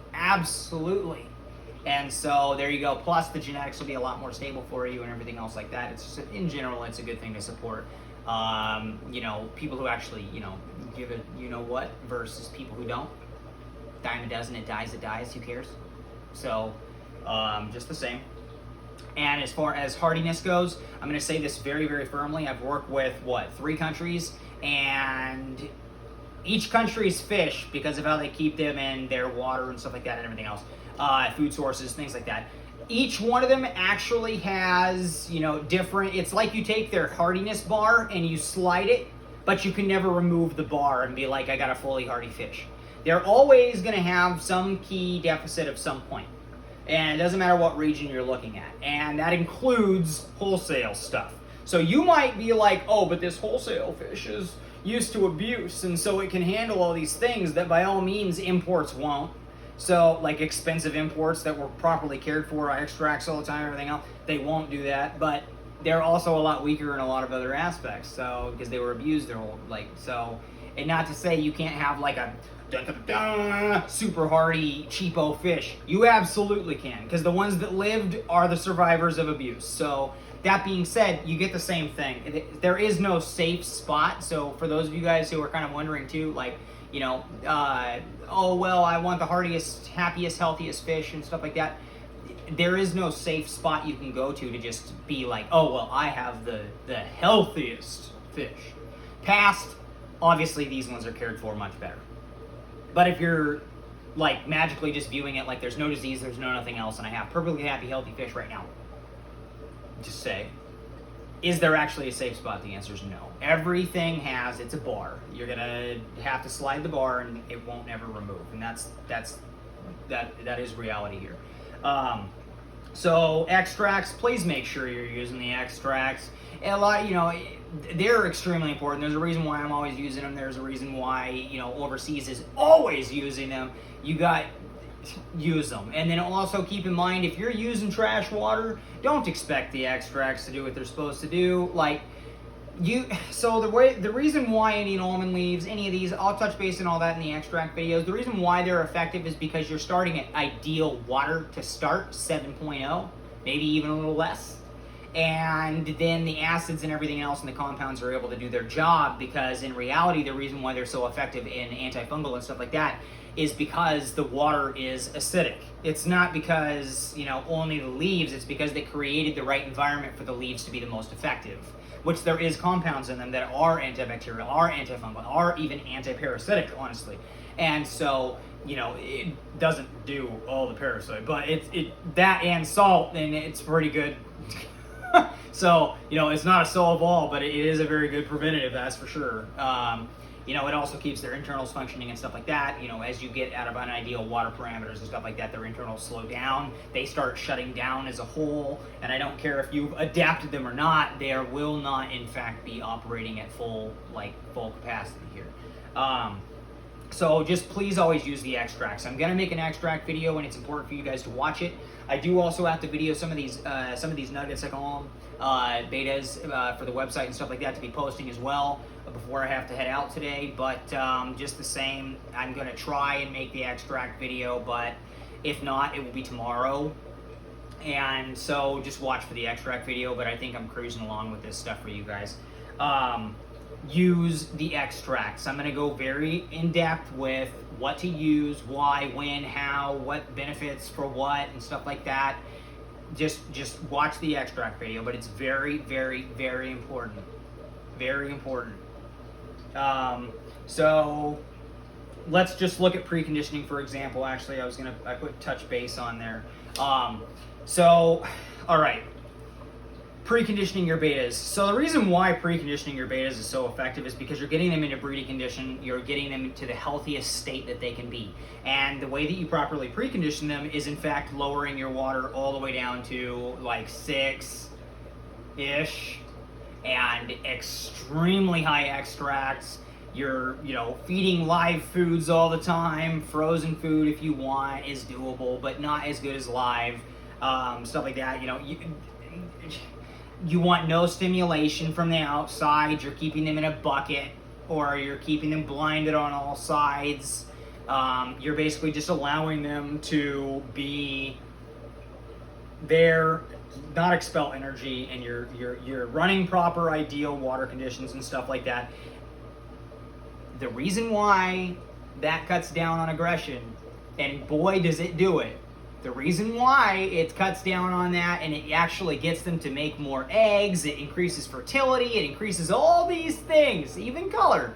Speaker 1: And so there you go. Plus the genetics will be a lot more stable for you and everything else like that. It's just, in general, it's a good thing to support. People who actually, give it, what, versus people who don't. Dime a dozen, it dies, who cares? So, just the same. And as far as hardiness goes, I'm going to say this very, very firmly. I've worked with, 3 countries, and each country's fish, because of how they keep them in their water and stuff like that and everything else, food sources, things like that, each one of them actually has, different, it's like you take their hardiness bar and you slide it, but you can never remove the bar and be like, I got a fully hardy fish. They're always going to have some key deficit of some point. And it doesn't matter what region you're looking at. And that includes wholesale stuff. So you might be like, oh, but this wholesale fish is used to abuse, and so it can handle all these things that by all means imports won't. So like expensive imports that were properly cared for, extracts all the time, everything else, they won't do that. But they're also a lot weaker in a lot of other aspects. So because they were abused their whole, and not to say you can't have like a super hardy cheapo fish. You absolutely can, because the ones that lived are the survivors of abuse. So that being said, you get the same thing. There is no safe spot. So for those of you guys who are kind of wondering too, oh well, I want the hardiest, happiest, healthiest fish and stuff like that, there is no safe spot you can go to just be like, oh well, I have the healthiest fish. Obviously these ones are cared for much better. But if you're magically just viewing it like there's no disease, there's no nothing else, and I have perfectly happy, healthy fish right now, just say, is there actually a safe spot? The answer is no. Everything it's a bar. You're gonna have to slide the bar and it won't ever remove. And that is reality here. So extracts, please make sure you're using the extracts. A lot, they're extremely important. There's a reason why I'm always using them. There's a reason why, overseas is always using them. Use them. And then also keep in mind, if you're using trash water, don't expect the extracts to do what they're supposed to do. The reason why any almond leaves, any of these, I'll touch base on all that in the extract videos. The reason why they're effective is because you're starting at ideal water to start, 7.0, maybe even a little less. and then the acids and everything else and the compounds are able to do their job, because in reality the reason why they're so effective in antifungal and stuff like that is because the water is acidic. It's not because, you know, only the leaves, it's because they created the right environment for the leaves to be the most effective, which there is compounds in them that are antibacterial, are antifungal, are even antiparasitic, honestly. And so, you know, it doesn't do all the parasite, but it that and salt, and it's pretty good. So, you know, it's not a solve all, but it is a very good preventative, that's for sure. You know, it also keeps their internals functioning and stuff like that. You know, as you get out of unideal water parameters and stuff like that, their internals slow down. They start shutting down as a whole. And I don't care if you've adapted them or not, they will not, in fact, be operating at full capacity here. So just please always use the extracts. I'm gonna make an extract video, and it's important for you guys to watch it. I do also have to video some of these nuggets, I call them, betas for the website and stuff like that, to be posting as well before I have to head out today. But just the same, I'm gonna try and make the extract video, but if not, it will be tomorrow. And so just watch for the extract video, but I think I'm cruising along with this stuff for you guys. Use the extracts. I'm going to go very in-depth with what to use, why, when, how, what benefits for what, and stuff like that. Just watch the extract video, but it's very, very, very important. Very important. So let's just look at preconditioning, for example. Actually, I put touch base on there. So, all right. Preconditioning your betas. So the reason why preconditioning your betas is so effective is because you're getting them into breeding condition, you're getting them to the healthiest state that they can be. And the way that you properly precondition them is in fact lowering your water all the way down to like 6-ish and extremely high extracts. You're, you know, feeding live foods all the time. Frozen food, if you want, is doable, but not as good as live. Stuff like that, you know. You want no stimulation from the outside. You're keeping them in a bucket, or you're keeping them blinded on all sides. You're basically just allowing them to be there, not expel energy, and you're running proper ideal water conditions and stuff like that. The reason why that cuts down on aggression, and boy does it do it, the reason why it cuts down on that and it actually gets them to make more eggs, it increases fertility, it increases all these things, even color.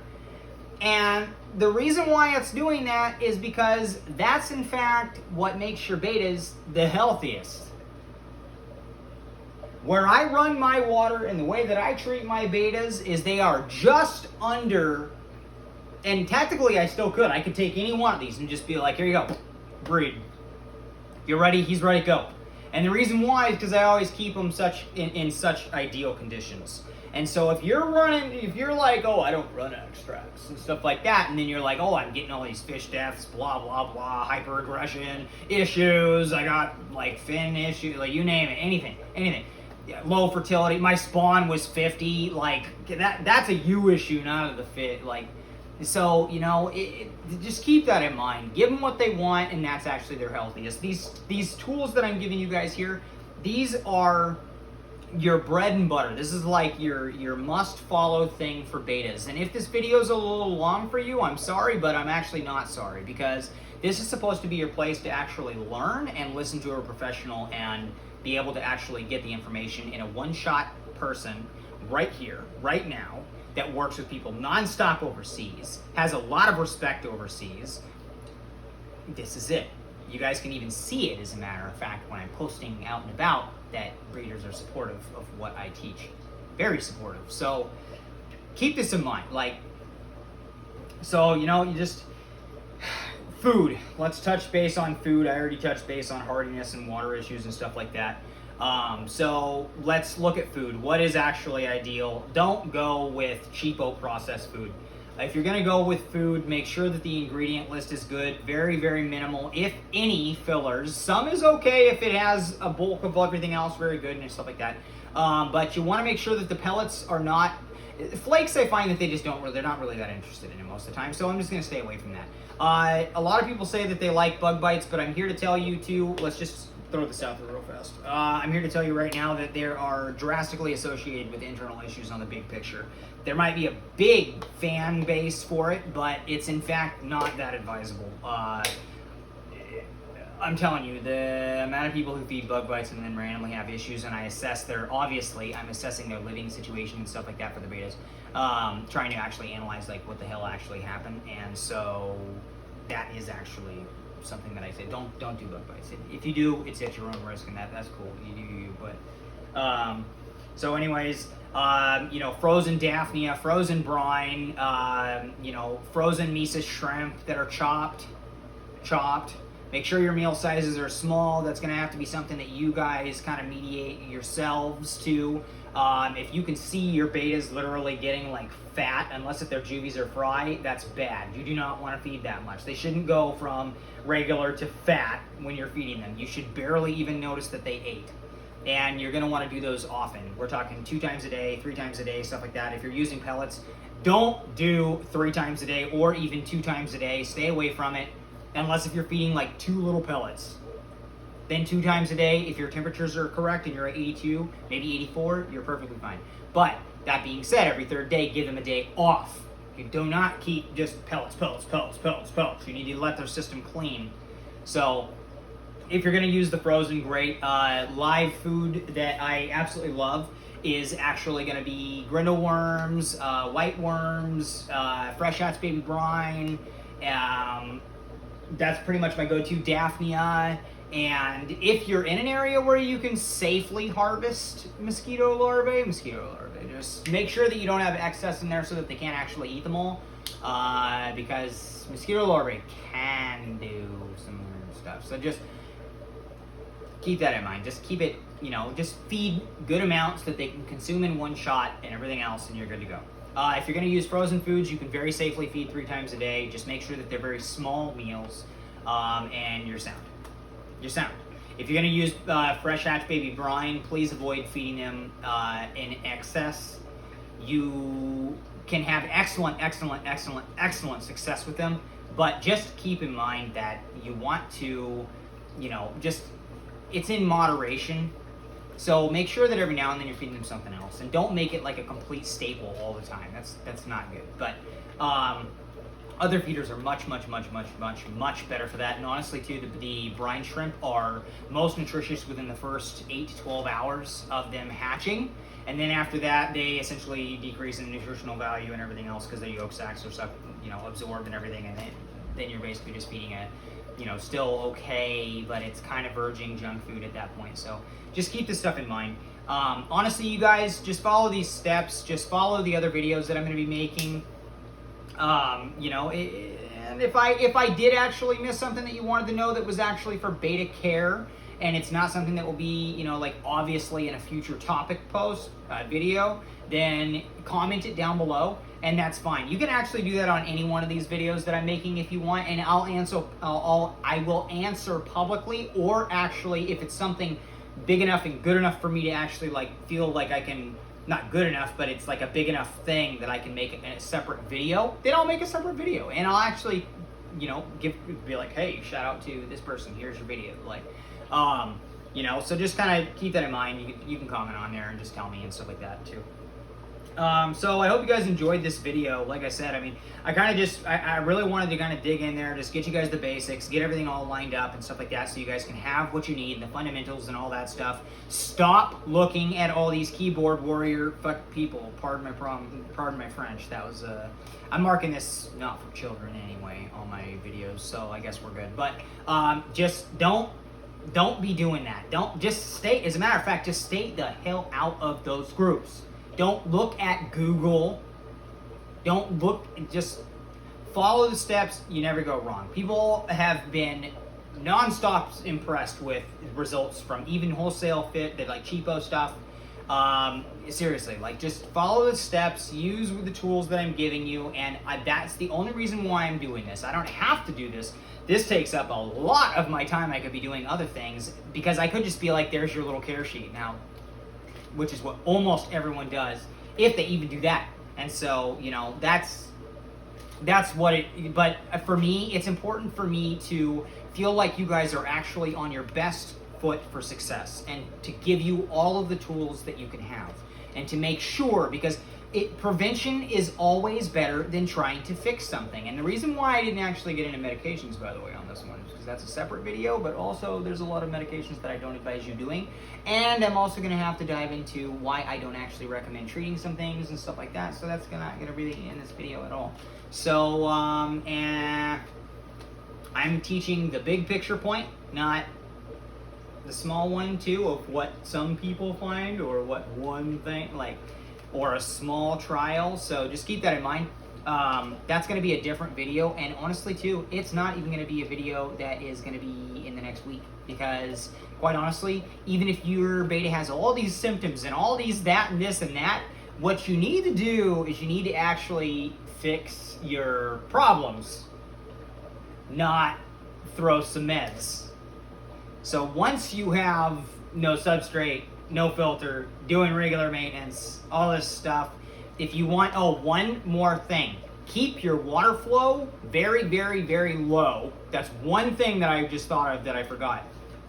Speaker 1: And the reason why it's doing that is because that's in fact what makes your betas the healthiest. Where I run my water and the way that I treat my betas is they are just under, and technically I still could. I could take any one of these and just be like, here you go, breed. You're ready, he's ready to go. And the reason why is because I always keep them in such ideal conditions. And so if you're like, oh, I don't run extracts and stuff like that, and then you're like, oh, I'm getting all these fish deaths, blah, blah, blah, hyperaggression issues, I got like fin issues, like you name it, anything. Yeah, low fertility, my spawn was 50, like that's a you issue, not a fit, like. So, you know, just keep that in mind. Give them what they want, and that's actually their healthiest. These tools that I'm giving you guys here, these are your bread and butter. This is like your must-follow thing for betas. And if this video is a little long for you, I'm sorry, but I'm actually not sorry, because this is supposed to be your place to actually learn and listen to a professional and be able to actually get the information in a one-shot person right here, right now, that works with people nonstop overseas, has a lot of respect overseas. This is it. You guys can even see it, as a matter of fact, when I'm posting out and about, that breeders are supportive of what I teach. Very supportive. So keep this in mind. Like, so, you know, you just, food. Let's touch base on food. I already touched base on hardiness and water issues and stuff like that. So let's look at food. What is actually ideal? Don't go with cheapo processed food. If you're going to go with food, make sure that the ingredient list is good. Very, very minimal, if any, fillers. Some is okay if it has a bulk of everything else, very good and stuff like that. But you want to make sure that the pellets are not... Flakes, I find that they just they're not really that interested in it most of the time, so I'm just going to stay away from that. A lot of people say that they like bug bites, but I'm here to tell you to, let's just throw this out there real fast. I'm here to tell you right now that there are drastically associated with internal issues on the big picture. There might be a big fan base for it, but it's in fact not that advisable. I'm telling you, the amount of people who feed bug bites and then randomly have issues, and I assess I'm assessing their living situation and stuff like that for the betas, trying to actually analyze like what the hell actually happened, and so that is actually something that I say, don't do bug bites. If you do, it's at your own risk, and that's cool. You do you, but so anyways, frozen Daphnia, frozen brine, frozen Misa shrimp that are chopped. Make sure your meal sizes are small. That's going to have to be something that you guys kind of mediate yourselves to. If you can see your betas literally getting like fat, unless if they're juvies or fry, that's bad. You do not want to feed that much. They shouldn't go from regular to fat when you're feeding them. You should barely even notice that they ate. And you're going to want to do those often. We're talking 2 times a day, 3 times a day, stuff like that. If you're using pellets, don't do 3 times a day or even 2 times a day. Stay away from it. Unless if you're feeding like 2 little pellets. Then 2 times a day, if your temperatures are correct and you're at 82, maybe 84, you're perfectly fine. But that being said, every 3rd day, give them a day off. You do not keep just pellets. You need to let their system clean. So if you're going to use the frozen, great. Live food that I absolutely love is actually going to be grindle worms, white worms, fresh Hat's baby brine. That's pretty much my go-to, Daphnia. And if you're in an area where you can safely harvest mosquito larvae, just make sure that you don't have excess in there so that they can't actually eat them all. Because mosquito larvae can do some weird stuff. So just keep that in mind. Just keep it, just feed good amounts that they can consume in one shot and everything else, and you're good to go. If you're going to use frozen foods, you can very safely feed 3 times a day. Just make sure that they're very small meals, and you're sound. If you're going to use fresh Hatch baby brine, please avoid feeding them in excess. You can have excellent success with them, but just keep in mind that you want to, it's in moderation. So make sure that every now and then you're feeding them something else, and don't make it like a complete staple all the time. That's not good. But other feeders are much better for that. And honestly, too, the brine shrimp are most nutritious within the first 8 to 12 hours of them hatching, and then after that, they essentially decrease in nutritional value and everything else because their yolk sacs are absorbed and everything, and then you're basically just feeding it. Still okay, but it's kind of verging junk food at that point. So just keep this stuff in mind. Honestly, you guys, just follow these steps. Just follow the other videos that I'm going to be making. And if I did actually miss something that you wanted to know that was actually for Betta Care, and it's not something that will be, obviously in a future topic post video, then comment it down below, and that's fine. You can actually do that on any one of these videos that I'm making if you want, and I will answer publicly, or actually if it's something big enough and good enough for me to actually feel like I can, not good enough, but it's like a big enough thing that I can make a separate video, then I'll make a separate video, and I'll actually, be like, hey, shout out to this person, here's your video, so just kind of keep that in mind. You can comment on there and just tell me and stuff like that too. So I hope you guys enjoyed this video. Like I said, I really wanted to kind of dig in there, just get you guys the basics, get everything all lined up and stuff like that, so you guys can have what you need, the fundamentals and all that stuff. Stop looking at all these keyboard warrior people. Pardon my French. That was I'm marking this not for children anyway on my videos, so I guess we're good. But just don't be doing that. Don't just stay. As a matter of fact, just stay the hell out of those groups. Don't look at Google. Just follow the steps. You never go wrong. People have been non-stop impressed with results from even wholesale fit, that cheapo stuff. Seriously, just follow the steps, use the tools that I'm giving you, and that's the only reason why I'm doing this. I don't have to do this. This takes up a lot of my time. I could be doing other things, because I could just be like, there's your little care sheet now, which is what almost everyone does, if they even do that. And so, that's what it, but for me, it's important for me to feel like you guys are actually on your best foot for success and to give you all of the tools that you can have and to make sure, because prevention is always better than trying to fix something. And the reason why I didn't actually get into medications, by the way, on this one is because that's a separate video, but also there's a lot of medications that I don't advise you doing. And I'm also going to have to dive into why I don't actually recommend treating some things and stuff like that. So that's not going to be in this video at all. So, and I'm teaching the big picture point, not the small one too, of what some people find or what one thing, like, or a small trial. So just keep that in mind. That's going to be a different video, and honestly too, it's not even going to be a video that is going to be in the next week, because quite honestly, even if your beta has all these symptoms and all these that and this and that, what you need to do is you need to actually fix your problems, not throw some meds. So once you have no substrate, no filter, doing regular maintenance, all this stuff, if you want, one more thing, keep your water flow very, very, very low. That's one thing that I just thought of that I forgot.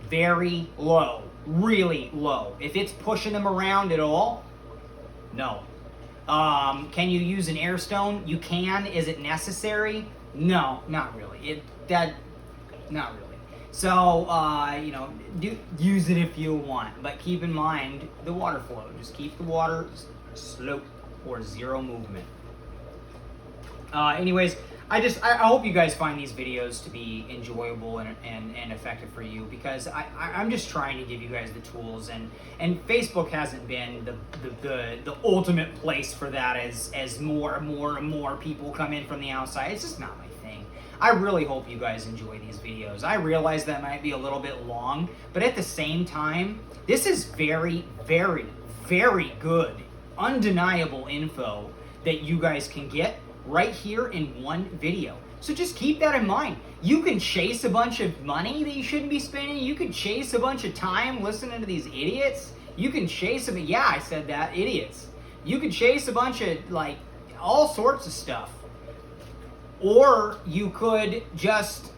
Speaker 1: Very low, really low. If it's pushing them around at all, no. Can you use an air stone? You can. Is it necessary? No, not really. Not really. So, use it if you want, but keep in mind the water flow. Just keep the water slope or zero movement. Anyways, I hope you guys find these videos to be enjoyable and effective for you, because I'm just trying to give you guys the tools, and Facebook hasn't been the ultimate place for that as more and more people come in from the outside. It's just not my thing. I really hope you guys enjoy these videos. I realize that might be a little bit long, but at the same time, this is very, very, very good, undeniable info that you guys can get right here in one video. So just keep that in mind. You can chase a bunch of money that you shouldn't be spending. You can chase a bunch of time listening to these idiots. You can chase them. Yeah, I said that, idiots. You can chase a bunch of, like, all sorts of stuff. Or you could just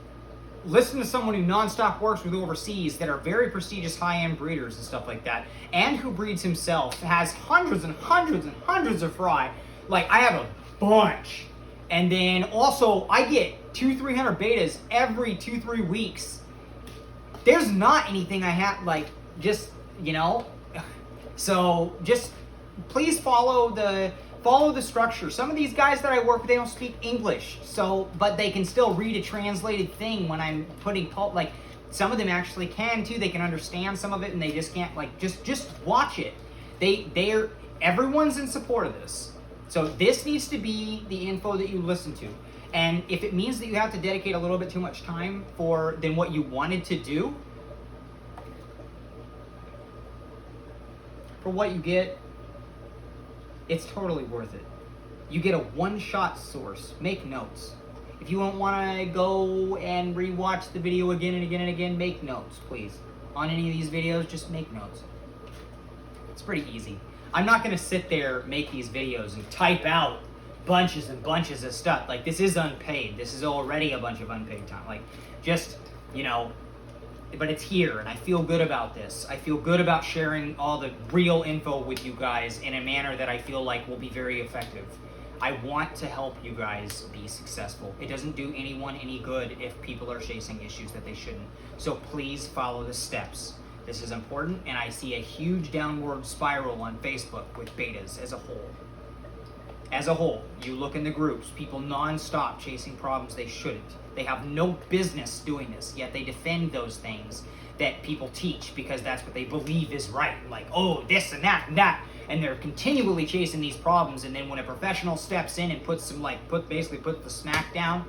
Speaker 1: listen to someone who nonstop works with overseas that are very prestigious high-end breeders and stuff like that, and who breeds himself, has hundreds and hundreds and hundreds of fry. Like, I have a bunch. And then also, I get 200-300 betas every 2-3 weeks. There's not anything I have, like, just, so just please follow the structure. Some of these guys that I work with, they don't speak English, but they can still read a translated thing when I'm putting like, some of them actually can too. They can understand some of it, and they just can't, like, just watch it. Everyone's in support of this. So this needs to be the info that you listen to. And if it means that you have to dedicate a little bit too much time than what you wanted to do, for what you get, it's totally worth it. You get a one-shot source. Make notes. If you don't want to go and rewatch the video again and again and again, make notes, please. On any of these videos, just make notes. It's pretty easy. I'm not going to sit there, make these videos, and type out bunches and bunches of stuff. Like, this is unpaid. This is already a bunch of unpaid time. Like, just, but it's here, and I feel good about this. I feel good about sharing all the real info with you guys in a manner that I feel like will be very effective. I want to help you guys be successful. It doesn't do anyone any good if people are chasing issues that they shouldn't. So please follow the steps. This is important, and I see a huge downward spiral on Facebook with betas as a whole. As a whole, you look in the groups, people non-stop chasing problems they shouldn't. They have no business doing this, yet they defend those things that people teach because that's what they believe is right. Like, this and that and that. And they're continually chasing these problems, and then when a professional steps in and puts the smack down,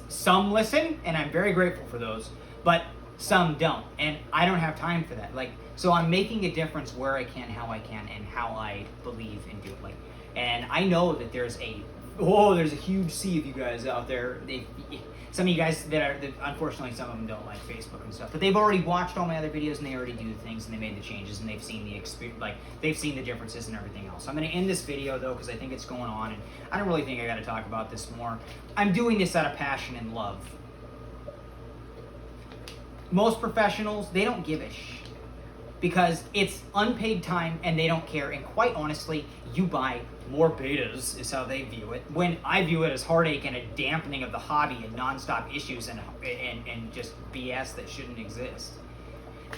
Speaker 1: some listen, and I'm very grateful for those, but some don't, and I don't have time for that. So I'm making a difference where I can, how I can, and how I believe in doing. And I know that there's a huge sea of you guys out there. Some of you guys that unfortunately, some of them don't like Facebook and stuff, but they've already watched all my other videos, and they already do the things, and they made the changes, and they've seen the experience, they've seen the differences and everything else. I'm going to end this video though, because I think it's going on, and I don't really think I got to talk about this more. I'm doing this out of passion and love. most professionals, they don't give a shit because it's unpaid time and they don't care. And quite honestly, you buy more betas is how they view it. When I view it as heartache and a dampening of the hobby and nonstop issues and just BS that shouldn't exist.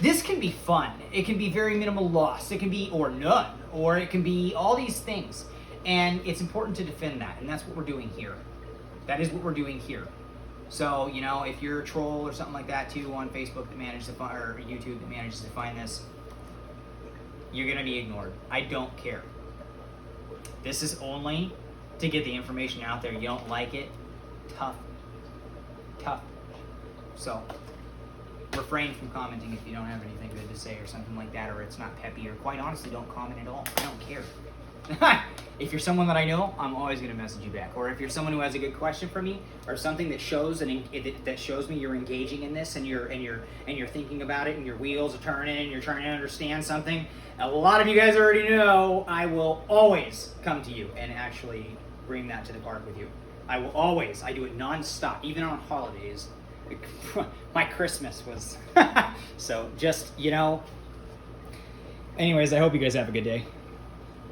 Speaker 1: This can be fun. It can be very minimal loss. It can be or none, or it can be all these things. And it's important to defend that, and that's what we're doing here. That is what we're doing here. So, you know, if you're a troll or something like that too on Facebook that manages to find, or YouTube that manages to find this, you're gonna be ignored. I don't care. This is only to get the information out there. You don't like it? Tough. So, refrain from commenting if you don't have anything good to say or something like that, or it's not peppy, or quite honestly, don't comment at all. I don't care. If you're someone that I know, I'm always going to message you back. Or if you're someone who has a good question for me, or something that shows that shows me you're engaging in this, and you're thinking about it, and your wheels are turning, and you're trying to understand something. A lot of you guys already know I will always come to you and actually bring that to the park with you. I will always. I do it nonstop, even on holidays. My Christmas was so just, you know. Anyways, I hope you guys have a good day.